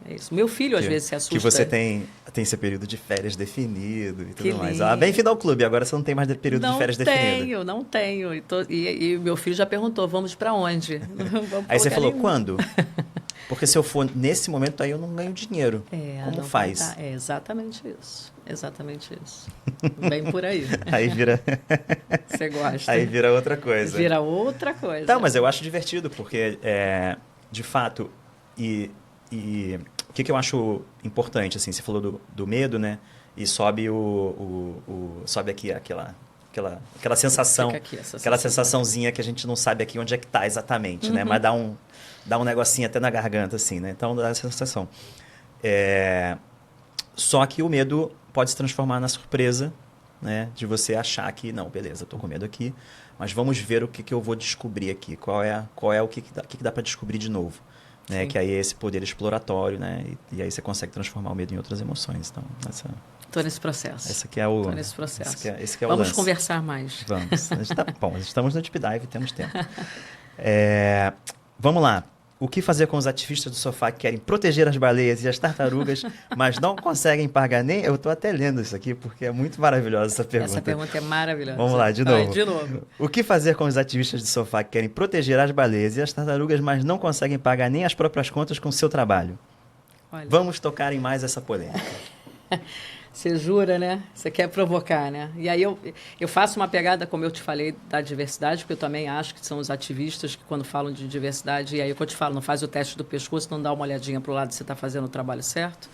É isso. Meu filho, às vezes, se assusta. Que você tem esse período de férias definido e tudo mais. Bem-vindo ao clube, agora você não tem mais período de férias definido. Não tenho. E meu filho já perguntou, vamos para onde? Aí você falou, quando? Porque se eu for nesse momento, aí eu não ganho dinheiro. Como faz? É exatamente isso. Exatamente isso. Bem por aí. Aí vira... Você gosta. Aí vira outra coisa. Vira outra coisa. Não, mas eu acho divertido, porque, de fato, o que eu acho importante, assim, você falou do medo, né? E sobe sobe aqui aquela sensação, aquela sensaçãozinha que a gente não sabe aqui onde é que está exatamente, né? Mas dá um negocinho até na garganta, assim, né? Então dá essa sensação. Só que o medo pode se transformar na surpresa, né? De você achar que, não, beleza, eu tô com medo aqui, mas vamos ver o que eu vou descobrir aqui. Qual é o que dá para descobrir de novo. Né? Que aí é esse poder exploratório, né? E aí você consegue transformar o medo em outras emoções. Então, estou nesse processo. Esse aqui é o... Estou nesse processo. Esse que é o Vamos lance. conversar mais. Vamos. Bom, estamos no Deep Dive, temos tempo. Vamos lá. O que fazer com os ativistas do sofá que querem proteger as baleias e as tartarugas, mas não conseguem pagar nem... Eu estou até lendo isso aqui, porque é muito maravilhosa essa pergunta. Essa pergunta é maravilhosa. Vamos lá, de novo. O que fazer com os ativistas do sofá que querem proteger as baleias e as tartarugas, mas não conseguem pagar nem as próprias contas com o seu trabalho? Olha. Vamos tocar em mais essa polêmica. Você jura, né? Você quer provocar, né? E aí eu faço uma pegada, como eu te falei, da diversidade, porque eu também acho que são os ativistas que, quando falam de diversidade, e aí eu te falo, não faz o teste do pescoço, não dá uma olhadinha para o lado se você está fazendo o trabalho certo.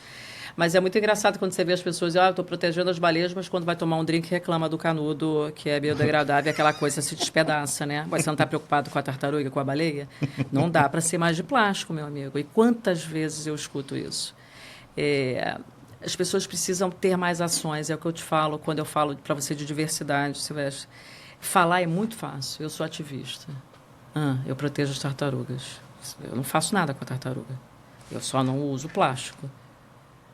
Mas é muito engraçado quando você vê as pessoas, eu estou protegendo as baleias, mas quando vai tomar um drink reclama do canudo, que é biodegradável, e aquela coisa se despedaça, né? Mas você não está preocupado com a tartaruga, com a baleia? Não dá para ser mais de plástico, meu amigo. E quantas vezes eu escuto isso? As pessoas precisam ter mais ações, é o que eu te falo quando eu falo para você de diversidade, Silvestre. Falar é muito fácil, eu sou ativista. Eu protejo as tartarugas. Eu não faço nada com a tartaruga. Eu só não uso plástico.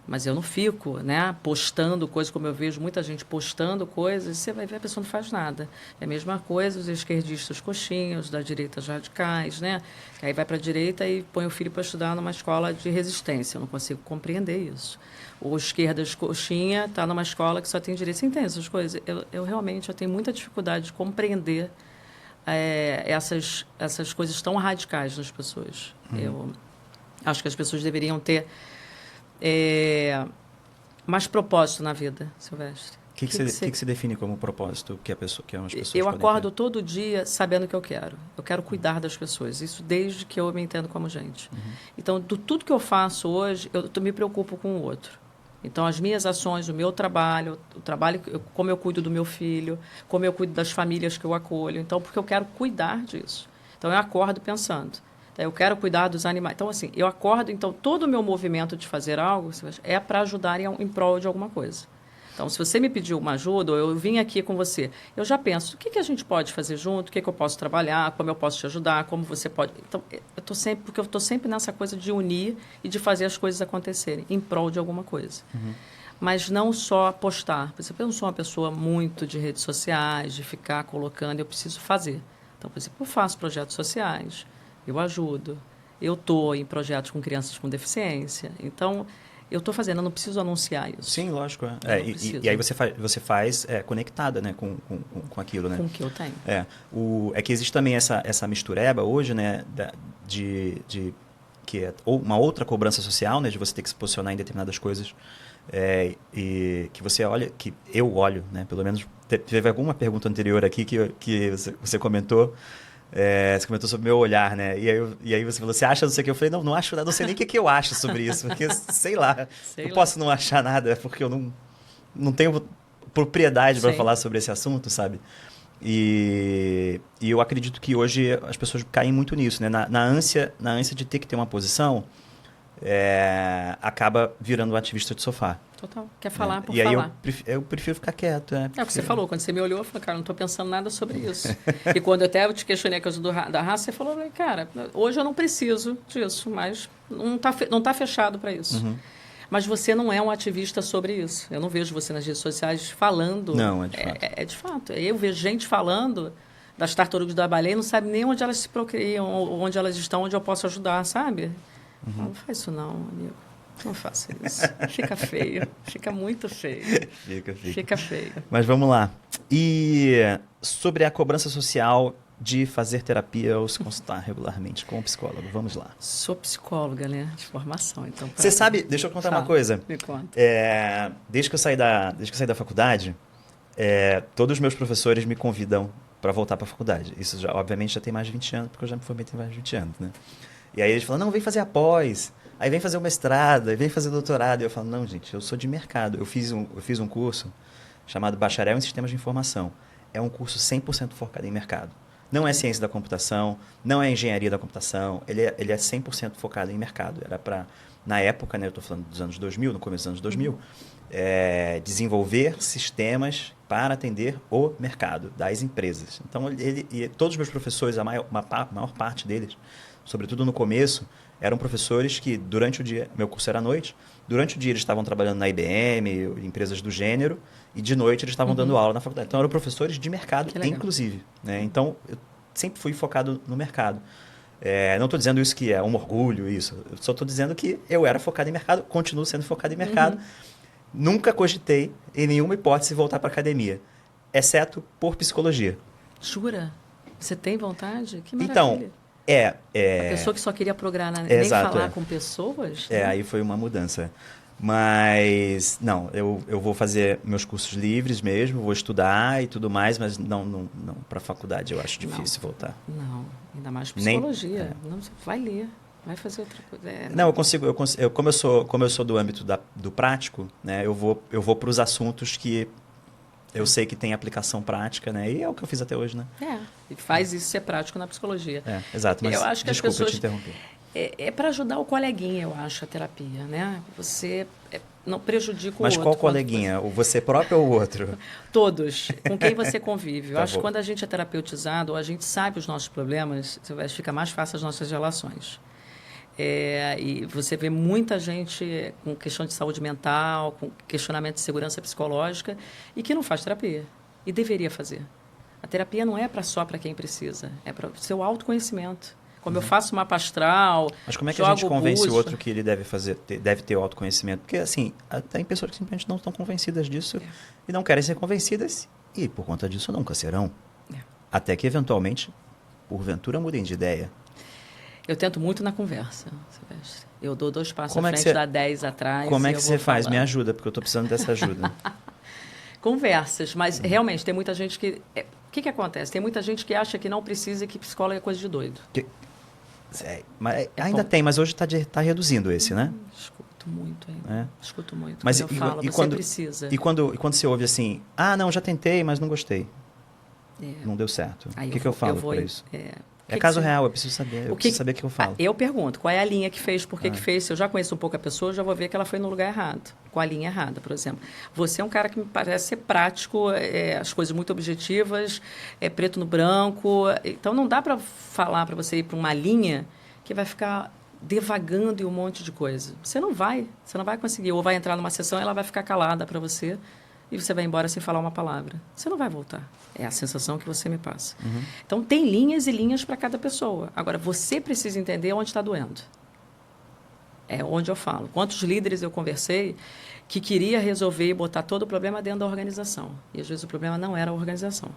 Mas eu não fico, né, postando coisas, como eu vejo muita gente postando coisas, e você vai ver, a pessoa não faz nada. É a mesma coisa, os esquerdistas coxinhos, da direita os radicais, né? Aí vai para a direita e põe o filho para estudar numa escola de resistência. Eu não consigo compreender isso. Ou esquerdas coxinha está numa escola que só tem direito. Você entende essas coisas? Eu realmente tenho muita dificuldade de compreender essas coisas tão radicais nas pessoas. Eu acho que as pessoas deveriam ter mais propósito na vida, Silvestre. O que você define como propósito que umas pessoas Eu podem acordo ter? todo dia sabendo o que eu quero. Eu quero cuidar das pessoas. Isso desde que eu me entendo como gente. Então, tudo que eu faço hoje, eu me preocupo com o outro. Então, as minhas ações, o meu trabalho, como eu cuido do meu filho, como eu cuido das famílias que eu acolho. Então, porque eu quero cuidar disso. Então, eu acordo pensando. Eu quero cuidar dos animais. Então, assim, eu acordo, então, todo o meu movimento de fazer algo é para ajudar em prol de alguma coisa. Então, se você me pediu uma ajuda, ou eu vim aqui com você, eu já penso, o que a gente pode fazer junto, o que eu posso trabalhar, como eu posso te ajudar, como você pode... Então, eu estou sempre nessa coisa de unir e de fazer as coisas acontecerem, em prol de alguma coisa. Mas não só postar. Por exemplo, eu não sou uma pessoa muito de redes sociais, de ficar colocando, eu preciso fazer. Então, por exemplo, eu faço projetos sociais, eu ajudo, eu estou em projetos com crianças com deficiência. Então, eu estou fazendo, eu não preciso anunciar isso. Sim, lógico. E aí você faz conectada, né, com aquilo, né? Com o que eu tenho. É que existe também essa mistureba hoje, né, que é uma outra cobrança social, né, de você ter que se posicionar em determinadas coisas, e que você olha, que eu olho, né, pelo menos teve alguma pergunta anterior aqui que você comentou. Você comentou sobre o meu olhar, né? E aí você falou, você acha não sei o que? Eu falei, não acho nada, não sei nem o que eu acho sobre isso. Porque, sei lá, posso não achar nada, porque eu não tenho propriedade para falar sobre esse assunto, sabe? E eu acredito que hoje as pessoas caem muito nisso, né? Na ânsia de ter que ter uma posição, acaba virando um ativista de sofá. Total. Quer falar por e aí falar. eu prefiro ficar quieto. É o que você falou. Quando você me olhou, eu falei, cara, não estou pensando nada sobre isso. E quando eu te questionei a coisa da raça, você falou, cara, hoje eu não preciso disso, mas não tá fechado para isso. Mas você não é um ativista sobre isso. Eu não vejo você nas redes sociais falando. Não, é de fato. É de fato. Eu vejo gente falando das tartarugas da baleia e não sabe nem onde elas se procriam, onde elas estão, onde eu posso ajudar, sabe? Não faz isso não, amigo. Não faça isso. Fica feio. Fica muito feio. Fica feio. Mas vamos lá. E sobre a cobrança social de fazer terapia ou se consultar regularmente com um psicólogo. Vamos lá. Sou psicóloga, né? De formação. Então, você sabe, deixa eu contar uma coisa. Me conta. Desde que eu saí da faculdade, todos os meus professores me convidam para voltar para a faculdade. Isso, obviamente, já tem mais de 20 anos, porque eu já me formei tem mais de 20 anos, né? E aí eles falam, não, vem fazer a pós, aí vem fazer o mestrado, aí vem fazer o doutorado. E eu falo, não, gente, eu sou de mercado. Eu fiz um curso chamado Bacharel em Sistemas de Informação. É um curso 100% focado em mercado. Não é ciência da computação, não é engenharia da computação, ele é 100% focado em mercado. Era para, na época, né, eu estou falando dos anos 2000, no começo dos anos 2000, desenvolver sistemas para atender o mercado das empresas. Então, e todos os meus professores, a maior parte deles, sobretudo no começo, eram professores que, durante o dia, meu curso era à noite, durante o dia eles estavam trabalhando na IBM, empresas do gênero, e de noite eles estavam dando aula na faculdade. Então, eram professores de mercado, inclusive. Né? Então, eu sempre fui focado no mercado. Não estou dizendo isso que é um orgulho, isso. Eu só estou dizendo que eu era focado em mercado, continuo sendo focado em mercado. Nunca cogitei, em nenhuma hipótese, voltar para a academia, exceto por psicologia. Jura? Você tem vontade? Que maravilha. Então, a pessoa que só queria programar, nem exato, falar com pessoas? Aí foi uma mudança. Mas, não, eu vou fazer meus cursos livres mesmo, vou estudar e tudo mais, mas não para a faculdade eu acho difícil voltar. Não, ainda mais Nem- psicologia. Não, você vai ler, vai fazer outra coisa. Não, como eu sou do âmbito do prático, né, eu vou para os assuntos que eu sei que tem aplicação prática, né, e é o que eu fiz até hoje, né. E faz isso ser prático na psicologia. Exato, mas Eu acho que as desculpa, eu pessoas- te interrompi. É para ajudar o coleguinha, eu acho, a terapia, né? Você não prejudica o Mas outro. qual quando coleguinha? O você próprio ou o outro? Todos, com quem você convive. Eu Tá acho bom. que quando a gente é terapeutizado, ou a gente sabe os nossos problemas, fica mais fácil as nossas relações. E você vê muita gente com questão de saúde mental, com questionamento de segurança psicológica, e que não faz terapia. E deveria fazer. A terapia não é só para quem precisa, é para o seu autoconhecimento. Como eu faço mapa astral, Mas como é que a gente jogo convence o busca. outro que ele deve deve ter o autoconhecimento? Porque, assim, tem pessoas que simplesmente não estão convencidas disso e não querem ser convencidas e, por conta disso, nunca serão. Até que, eventualmente, porventura, mudem de ideia. Eu tento muito na conversa, Silvestre. Eu dou 2 passos Como à é que frente, você- dá 10 atrás. Como é e que eu você vou faz? Me falando. ajuda, porque eu estou precisando dessa ajuda. Conversas, mas realmente tem muita gente que... O que acontece? Tem muita gente que acha que não precisa e que psicólogo é coisa de doido. Mas É ainda bom. tem, mas hoje está reduzindo esse, né? Escuto muito ainda. É. Escuto muito. Mas Quando eu falo, você quando, precisa. E quando você ouve assim, não, já tentei, mas não gostei. É. Não deu certo. Aí O que eu falo vou- para isso? o É que caso que você- real, eu preciso saber. Eu preciso saber o que eu falo. Eu pergunto, qual é a linha que fez, por que que fez? Se eu já conheço um pouco a pessoa, eu já vou ver que ela foi no lugar errado, com a linha errada, por exemplo. Você é um cara que me parece ser prático, as coisas muito objetivas, preto no branco. Então, não dá para falar para você ir para uma linha que vai ficar devagando em um monte de coisa. Você não vai conseguir. Ou vai entrar numa sessão e ela vai ficar calada para você e você vai embora sem falar uma palavra. Você não vai voltar. É a sensação que você me passa. Então, tem linhas e linhas para cada pessoa. Agora, você precisa entender onde está doendo. É onde eu falo. Quantos líderes eu conversei que queria resolver e botar todo o problema dentro da organização. E, às vezes, o problema não era a organização.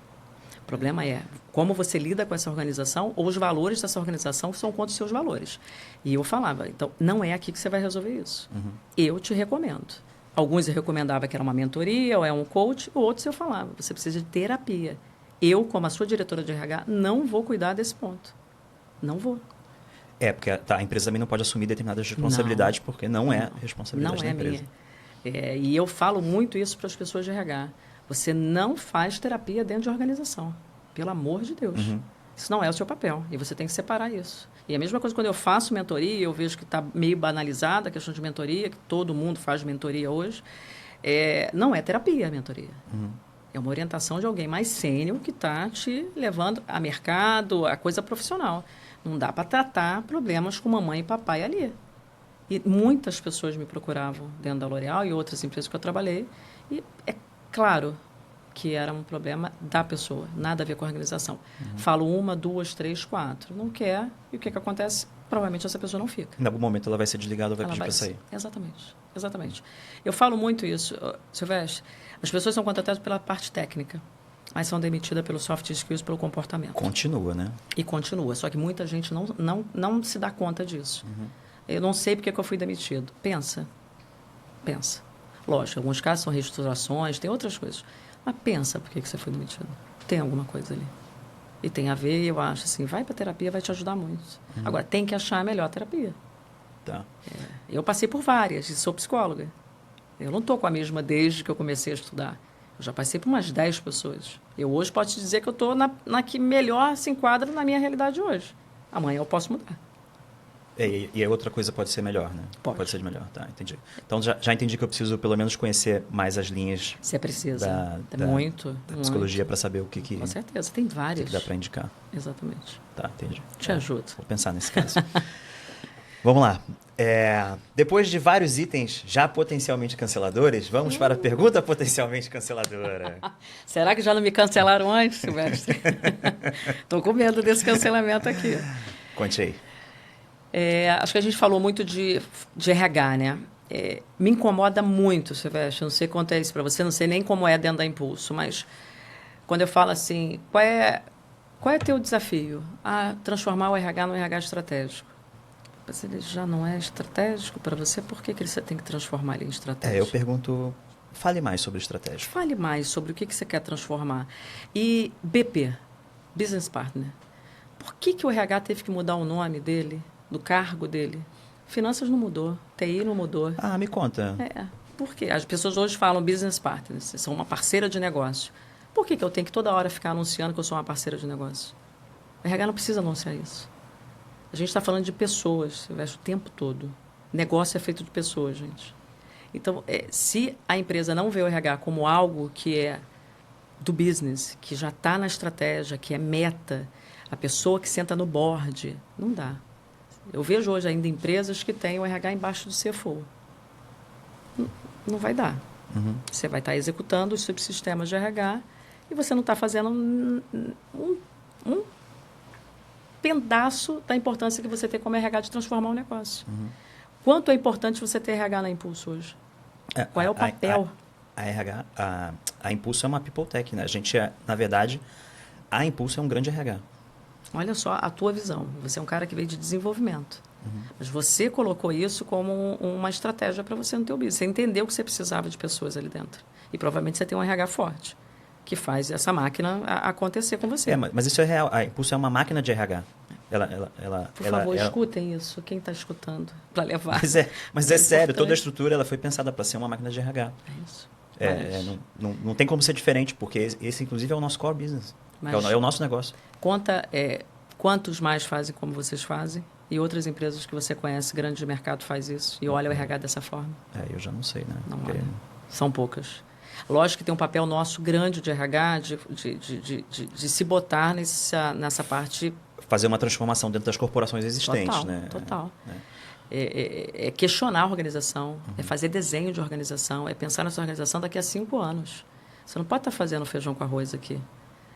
O problema é como você lida com essa organização ou os valores dessa organização são contra os seus valores. E eu falava, então, não é aqui que você vai resolver isso. Eu te recomendo. Alguns eu recomendava que era uma mentoria ou é um coach, outros eu falava, você precisa de terapia. Eu, como a sua diretora de RH, não vou cuidar desse ponto. Não vou. Porque a empresa também não pode assumir determinadas responsabilidades, porque não é responsabilidade Não da é empresa. minha. E eu falo muito isso para as pessoas de RH. Você não faz terapia dentro de organização. Pelo amor de Deus. Isso não é o seu papel. E você tem que separar isso. E a mesma coisa quando eu faço mentoria, eu vejo que está meio banalizada a questão de mentoria, que todo mundo faz mentoria hoje. Não é terapia a mentoria. É uma orientação de alguém mais sênior que está te levando a mercado, a coisa profissional. Não dá para tratar problemas com mamãe e papai ali. E muitas pessoas me procuravam dentro da L'Oréal e outras empresas que eu trabalhei. E é claro que era um problema da pessoa, nada a ver com a organização. Falo 1, 2, 3, 4. Não quer, e o que acontece? Provavelmente essa pessoa não fica. Em algum momento ela vai ser desligada ou vai Ela pedir para vai- sair. Exatamente. Eu falo muito isso, Silvestre. As pessoas são contratadas pela parte técnica, mas são demitidas pelo soft skills, pelo comportamento. Continua, né? E continua. Só que muita gente não se dá conta disso. Eu não sei porque que eu fui demitido. Pensa. Lógico, alguns casos são reestruturações, tem outras coisas. Mas pensa por que você foi demitido. Tem alguma coisa ali. E tem a ver, eu acho assim, vai para terapia, vai te ajudar muito. Agora, tem que achar a melhor terapia. Tá. Eu passei por várias e sou psicóloga. Eu não estou com a mesma desde que eu comecei a estudar. Eu já passei por umas 10 pessoas. Eu hoje posso te dizer que eu estou na que melhor se enquadra na minha realidade hoje. Amanhã eu posso mudar. E a outra coisa pode ser melhor, né? Pode. ser melhor, tá, entendi. Então já entendi que eu preciso pelo menos conhecer mais as linhas Você precisa. da Muito. psicologia para saber o que Com certeza, tem várias. dá para indicar. Exatamente. Tá, entendi. Te ajudo. Vou pensar nesse caso. Vamos lá. Depois de vários itens já potencialmente canceladores, vamos para a pergunta potencialmente canceladora. Será que já não me cancelaram antes, Silvestre? Estou com medo desse cancelamento aqui. Conte aí. Acho que a gente falou muito de RH, né? Me incomoda muito, Silvestre. Não sei quanto é isso para você, não sei nem como é dentro da Impulso, mas quando eu falo assim, qual é teu desafio? Transformar o RH num RH estratégico. Mas ele já não é estratégico para você, por que você tem que transformar ele em estratégico? Eu pergunto, fale mais sobre estratégia. Fale mais sobre o que você quer transformar. E BP, Business Partner, por que o RH teve que mudar o nome dele, do cargo dele? Finanças não mudou, TI não mudou. Me conta. Por quê? As pessoas hoje falam business partners, são uma parceira de negócio. Por que eu tenho que toda hora ficar anunciando que eu sou uma parceira de negócio? O RH não precisa anunciar isso. A gente está falando de pessoas, Silvestre, o tempo todo. Negócio é feito de pessoas, gente. Então, se a empresa não vê o RH como algo que é do business, que já está na estratégia, que é meta, a pessoa que senta no board, não dá. Eu vejo hoje ainda empresas que têm o RH embaixo do CFO. Não vai dar. Uhum. Você vai estar executando os subsistemas de RH e você não está fazendo um pedaço da importância que você tem como RH de transformar um negócio. Uhum. Quanto é importante você ter RH na Impulso hoje? Qual é o papel? A RH, a Impulso é uma people tech, né? A gente na verdade, a Impulso é um grande RH. Olha só a tua visão. Você é um cara que veio de desenvolvimento. Uhum. Mas você colocou isso como uma estratégia para você no teu business. Você entendeu que você precisava de pessoas ali dentro. E provavelmente você tem um RH forte, que faz essa máquina acontecer com você. Mas isso é real. A Impulso é uma máquina de RH. Por favor, escutem isso. Quem está escutando para levar. Mas é sério, toda a estrutura ela foi pensada para ser uma máquina de RH. É isso. Não tem como ser diferente, porque esse inclusive é o nosso core business. É o nosso negócio. Conta quantos mais fazem como vocês fazem e outras empresas que você conhece, grande de mercado, faz isso e olha o RH dessa forma. Eu já não sei, né? Não olha. São poucas. Lógico que tem um papel nosso grande de RH de se botar nessa parte. Fazer uma transformação dentro das corporações existentes, total, né? Total. É questionar a organização, é fazer desenho de organização, é pensar nessa organização daqui a 5 anos. Você não pode estar fazendo feijão com arroz aqui.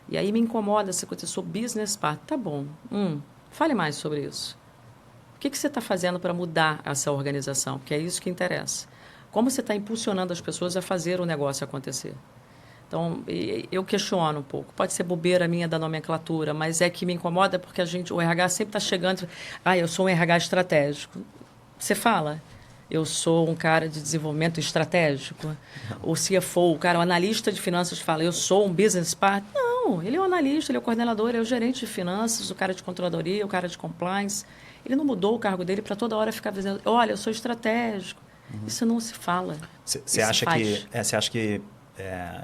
E aí me incomoda essa coisa, eu sou business partner. Tá bom, fale mais sobre isso. O que você está fazendo para mudar essa organização? Porque é isso que interessa. Como você está impulsionando as pessoas a fazer o negócio acontecer? Então, eu questiono um pouco. Pode ser bobeira minha da nomenclatura, mas é que me incomoda porque o RH sempre está chegando... eu sou um RH estratégico. Você fala, eu sou um cara de desenvolvimento estratégico. Não. O CFO, o analista de finanças fala, eu sou um business partner. Não, ele é o analista, ele é o coordenador, ele é o gerente de finanças, o cara de controladoria, o cara de compliance. Ele não mudou o cargo dele para toda hora ficar dizendo, olha, eu sou estratégico. Isso não se fala. Você acha que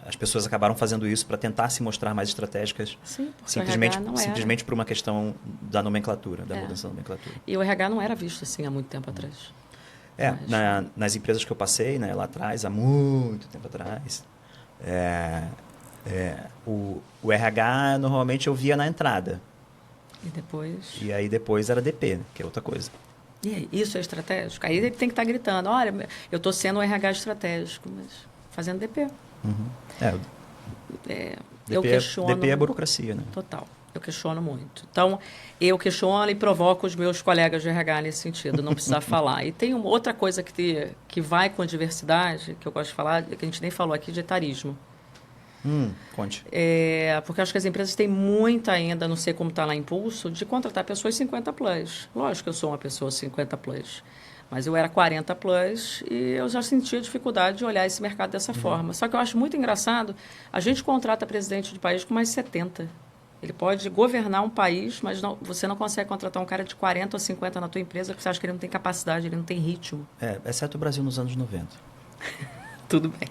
as pessoas acabaram fazendo isso para tentar se mostrar mais estratégicas? Sim, porque simplesmente por uma questão da nomenclatura, da mudança da nomenclatura. E o RH não era visto assim há muito tempo atrás. Nas empresas que eu passei, né, lá atrás, há muito tempo atrás, o RH normalmente eu via na entrada. E aí depois era DP, né, que é outra coisa. E aí, isso é estratégico? Aí ele tem que estar gritando, olha, eu estou sendo um RH estratégico, mas fazendo DP. Uhum. Eu questiono... DP é burocracia, né? Total. Eu questiono muito. Então, eu questiono e provoco os meus colegas de RH nesse sentido, não precisar falar. E tem uma outra coisa que vai com a diversidade, que eu gosto de falar, que a gente nem falou aqui, de etarismo. Conte. Porque acho que as empresas têm muito ainda, não sei como está lá Impulso, de contratar pessoas 50+. Lógico que eu sou uma pessoa 50+. Mas eu era 40+, e eu já sentia dificuldade de olhar esse mercado dessa forma. Só que eu acho muito engraçado, a gente contrata presidente de país com mais 70. Ele pode governar um país, mas você não consegue contratar um cara de 40 ou 50 na tua empresa porque você acha que ele não tem capacidade, ele não tem ritmo. Exceto o Brasil nos anos 90. Tudo bem.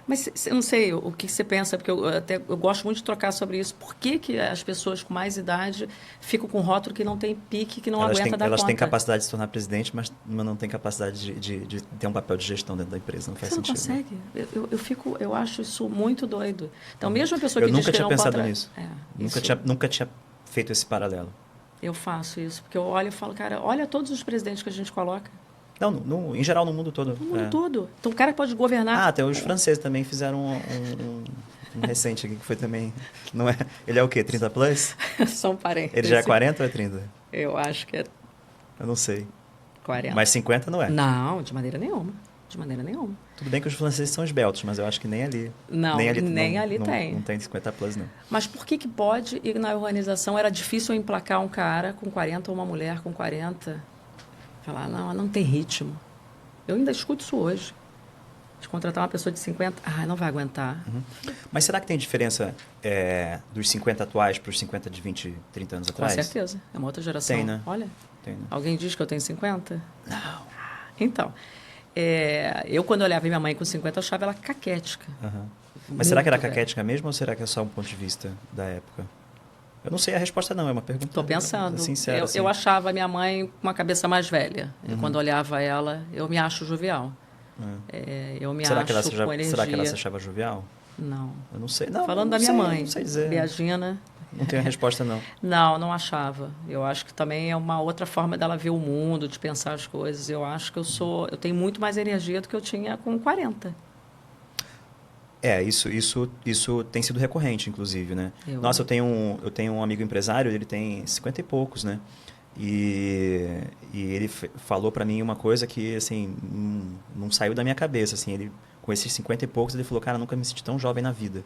Mas eu não sei o que você pensa, porque eu gosto muito de trocar sobre isso. Por que as pessoas com mais idade ficam com rótulo que não tem pique, que não aguenta dar conta? Elas têm capacidade de se tornar presidente, mas não têm capacidade de ter um papel de gestão dentro da empresa. Não faz sentido. Você não consegue. Eu acho isso muito doido. Então, mesmo a pessoa que diz que não pode... Eu nunca tinha pensado nisso. Nunca tinha feito esse paralelo. Eu faço isso, porque eu olho e falo, cara, olha todos os presidentes que a gente coloca. Não, em geral, no mundo todo. No mundo todo. Então, o cara pode governar... Até os franceses também fizeram um recente aqui, que foi também... Não é, ele é o quê? 30+? Só um parênteses. Ele já é 40 ou é 30? Eu acho que é... Eu não sei. 40. Mas 50 não é? Não, de maneira nenhuma. De maneira nenhuma. Tudo bem que os franceses são esbeltos, mas eu acho que nem ali... Nem ali tem. Não tem 50+, não. Mas por que pode, e na organização era difícil emplacar um cara com 40 ou uma mulher com 40... Falar, não, ela não tem ritmo. Eu ainda escuto isso hoje. De contratar uma pessoa de 50, não vai aguentar. Mas será que tem diferença dos 50 atuais para os 50 de 20, 30 anos atrás? Com certeza. É uma outra geração. Tem, né? Olha, Tem, né? alguém diz que eu tenho 50? Não. Então, eu quando olhava minha mãe com 50, eu achava ela caquética. Mas será que era Muito velha. caquética mesmo ou será que é só um ponto de vista da época? Eu não sei a resposta não, é uma pergunta Estou pensando. sincera. Eu achava minha mãe com uma cabeça mais velha. E quando olhava ela, eu me acho jovial. Eu me será acho que ela com energia. será que ela se achava jovial? Não. Eu não sei. Não, Falando não da minha sei, mãe, não sei dizer. Beagina. Não tenho a resposta não. Não achava. Eu acho que também é uma outra forma dela ver o mundo, de pensar as coisas. Eu acho que eu tenho muito mais energia do que eu tinha com 40. Isso tem sido recorrente, inclusive, né? Nossa, eu tenho um amigo empresário, ele tem 50 e poucos, né? E ele falou para mim uma coisa que, assim, não saiu da minha cabeça, assim. Ele, com esses 50 e poucos, ele falou, cara, nunca me senti tão jovem na vida.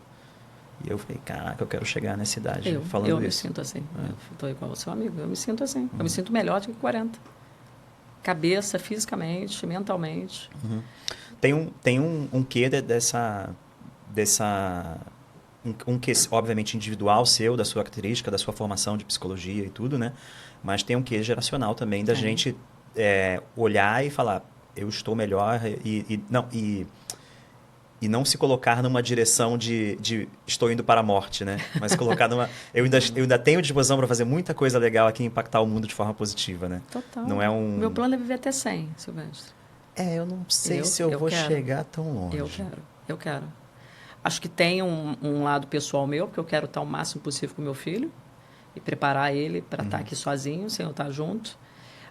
E eu falei, caraca, eu quero chegar nessa idade falando eu isso. me sinto assim. Eu estou igual ao seu amigo. Eu me sinto assim. Eu me sinto melhor do que 40. Cabeça, fisicamente, mentalmente. Tem um quê um quê, obviamente, individual seu, da sua característica, da sua formação de psicologia e tudo, né? Mas tem um quê geracional também, da gente olhar e falar, eu estou melhor e não se colocar numa direção de estou indo para a morte, né? Mas colocar numa... Eu ainda tenho disposição para fazer muita coisa legal aqui e impactar o mundo de forma positiva, né? Total. Não é um... Meu plano é viver até 100, Silvestre. Eu não sei se eu vou chegar tão longe. Eu quero. Acho que tem um lado pessoal meu, porque eu quero estar o máximo possível com meu filho e preparar ele para estar aqui sozinho, sem eu estar junto.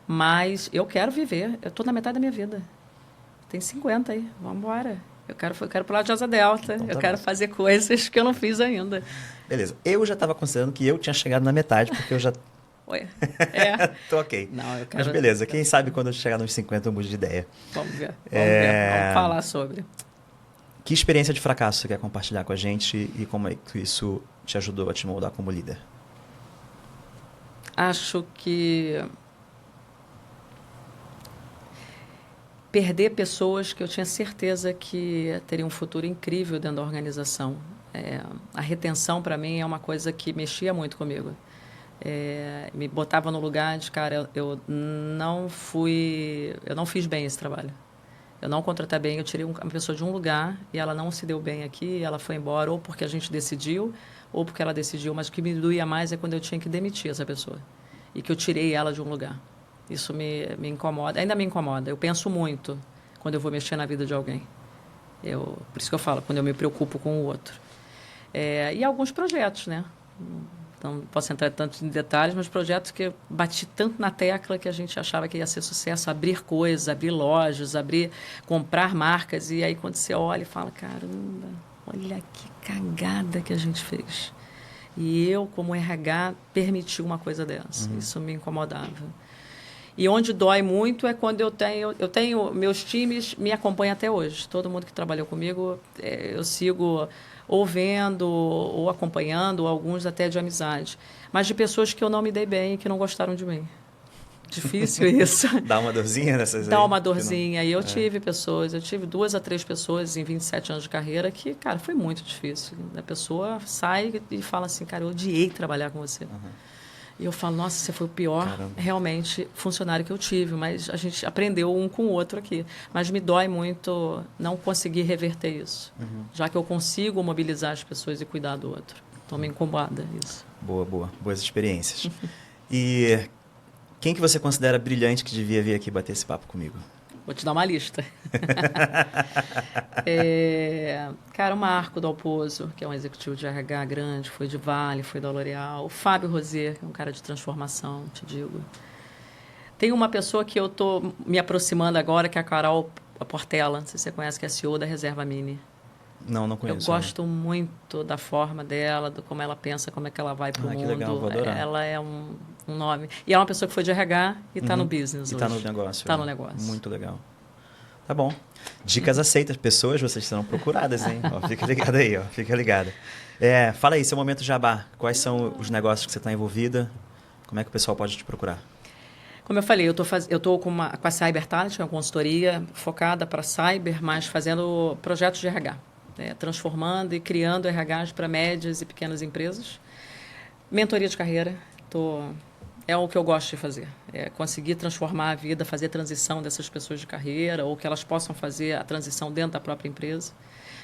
Mas eu quero viver. Eu estou na metade da minha vida. Tem 50 aí. Vamos embora. Eu quero pro lado de Asa Delta. Então, eu quero fazer coisas que eu não fiz ainda. Beleza. Eu já estava considerando que eu tinha chegado na metade, porque eu já... Oi. Tô ok. Não, eu quero... Mas beleza. Quem sabe quando eu chegar nos 50 eu mude de ideia. Vamos ver. Vamos falar sobre. Que experiência de fracasso você quer compartilhar com a gente e como é que isso te ajudou a te moldar como líder? Acho que perder pessoas que eu tinha certeza que teriam um futuro incrível dentro da organização. A retenção, para mim, é uma coisa que mexia muito comigo. Me botava no lugar de, cara, eu não fiz bem esse trabalho. Eu não contratei bem, eu tirei uma pessoa de um lugar e ela não se deu bem aqui, ela foi embora, ou porque a gente decidiu, ou porque ela decidiu, mas o que me doía mais é quando eu tinha que demitir essa pessoa e que eu tirei ela de um lugar. Isso me incomoda, ainda me incomoda. Eu penso muito quando eu vou mexer na vida de alguém. Por isso que eu falo, quando eu me preocupo com o outro. E alguns projetos, né? Não posso entrar tanto em detalhes, mas projetos que eu bati tanto na tecla que a gente achava que ia ser sucesso, abrir coisas, abrir lojas, comprar marcas. E aí quando você olha e fala, caramba, olha que cagada que a gente fez. E eu, como RH, permiti uma coisa dessa. Isso me incomodava. E onde dói muito é quando eu tenho meus times me acompanham até hoje. Todo mundo que trabalhou comigo, eu sigo ou vendo, ou acompanhando, alguns até de amizade. Mas de pessoas que eu não me dei bem e que não gostaram de mim. Difícil isso. Dá uma dorzinha nessas aí? Dá uma dorzinha. E eu tive 2 a 3 pessoas em 27 anos de carreira que, cara, foi muito difícil. A pessoa sai e fala assim, cara, eu odiei trabalhar com você. E eu falo, nossa, você foi o pior, realmente, funcionário que eu tive. Mas a gente aprendeu um com o outro aqui. Mas me dói muito não conseguir reverter isso. Já que eu consigo mobilizar as pessoas e cuidar do outro. Então, me incomoda isso. Boa. Boas experiências. E quem que você considera brilhante que devia vir aqui bater esse papo comigo? Vou te dar uma lista. Cara, o Marco Dalpozo, que é um executivo de RH grande, foi de Vale, foi da L'Oréal. O Fábio Rosier, que é um cara de transformação, te digo. Tem uma pessoa que eu estou me aproximando agora, que é a Carol Portela, não sei se você conhece, que é a CEO da Reserva Mini. Não conheço. Eu gosto muito da forma dela, de como ela pensa, como é que ela vai para o mundo. Que legal, vou adorar. Ela é um nome. E é uma pessoa que foi de RH e está no business hoje. E está no negócio. Está no negócio. Muito legal. Tá bom. Dicas aceitas. Pessoas, vocês serão procuradas, hein? Fica ligado aí, fica ligado. Fala aí, seu momento jabá. Quais são os negócios que você está envolvida? Como é que o pessoal pode te procurar? Como eu falei, eu tô com a Cyber Talent, uma consultoria focada para cyber, mas fazendo projetos de RH, né? Transformando e criando RHs para médias e pequenas empresas. Mentoria de carreira, é o que eu gosto de fazer. É conseguir transformar a vida, fazer a transição dessas pessoas de carreira, ou que elas possam fazer a transição dentro da própria empresa.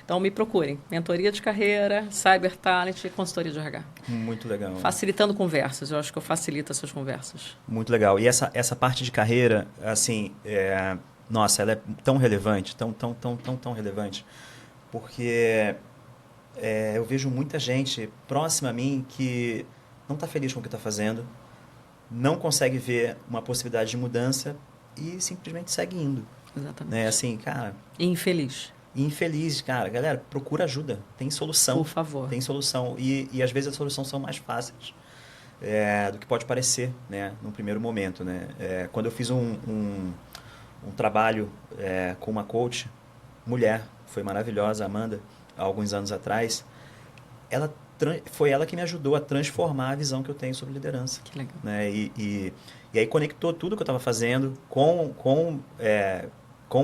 Então, me procurem. Mentoria de carreira, Cyber Talent e consultoria de RH. Muito legal. Facilitando conversas. Eu acho que eu facilito essas conversas. Muito legal. E essa parte de carreira, assim, nossa, ela é tão relevante, tão relevante, porque eu vejo muita gente próxima a mim que não está feliz com o que está fazendo, não consegue ver uma possibilidade de mudança e simplesmente segue indo. Exatamente. Né? Assim, cara... Infeliz. Infeliz, cara. Galera, procura ajuda. Tem solução. Por favor. Tem solução. E às vezes as soluções são mais fáceis do que pode parecer, né? No primeiro momento, né? Quando eu fiz um trabalho com uma coach, mulher, foi maravilhosa, Amanda, há alguns anos atrás, foi ela que me ajudou a transformar a visão que eu tenho sobre liderança. Que legal. Né? E aí conectou tudo que eu estava fazendo com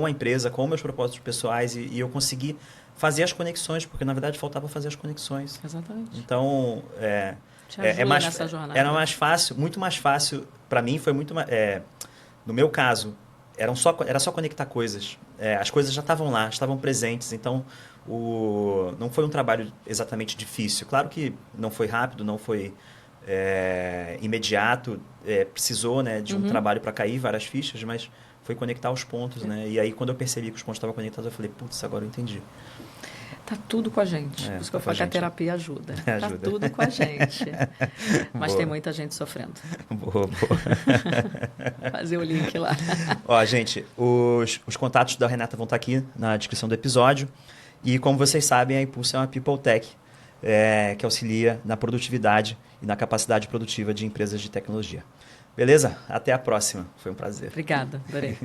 a empresa, com meus propósitos pessoais e eu consegui fazer as conexões, porque na verdade faltava fazer as conexões. Exatamente. Então, Te ajuda nessa jornada. Era mais fácil, muito mais fácil, para mim foi muito mais... no meu caso, era só conectar coisas. As coisas já estavam lá, estavam presentes, então não foi um trabalho exatamente difícil. Claro que não foi rápido, não foi imediato, precisou, né, de um trabalho para cair várias fichas, mas foi conectar os pontos, né? E aí, quando eu percebi que os pontos estavam conectados, eu falei, putz, agora eu entendi. Tá tudo com a gente. Por isso que eu falo que a terapia ajuda. Tá tudo com a gente. Mas Boa. Tem muita gente sofrendo. Boa. Fazer o link lá. Ó, gente, os contatos da Renata vão estar aqui na descrição do episódio. E como vocês sabem, a Impulso é uma People Tech que auxilia na produtividade e na capacidade produtiva de empresas de tecnologia. Beleza? Até a próxima. Foi um prazer. Obrigada, adorei.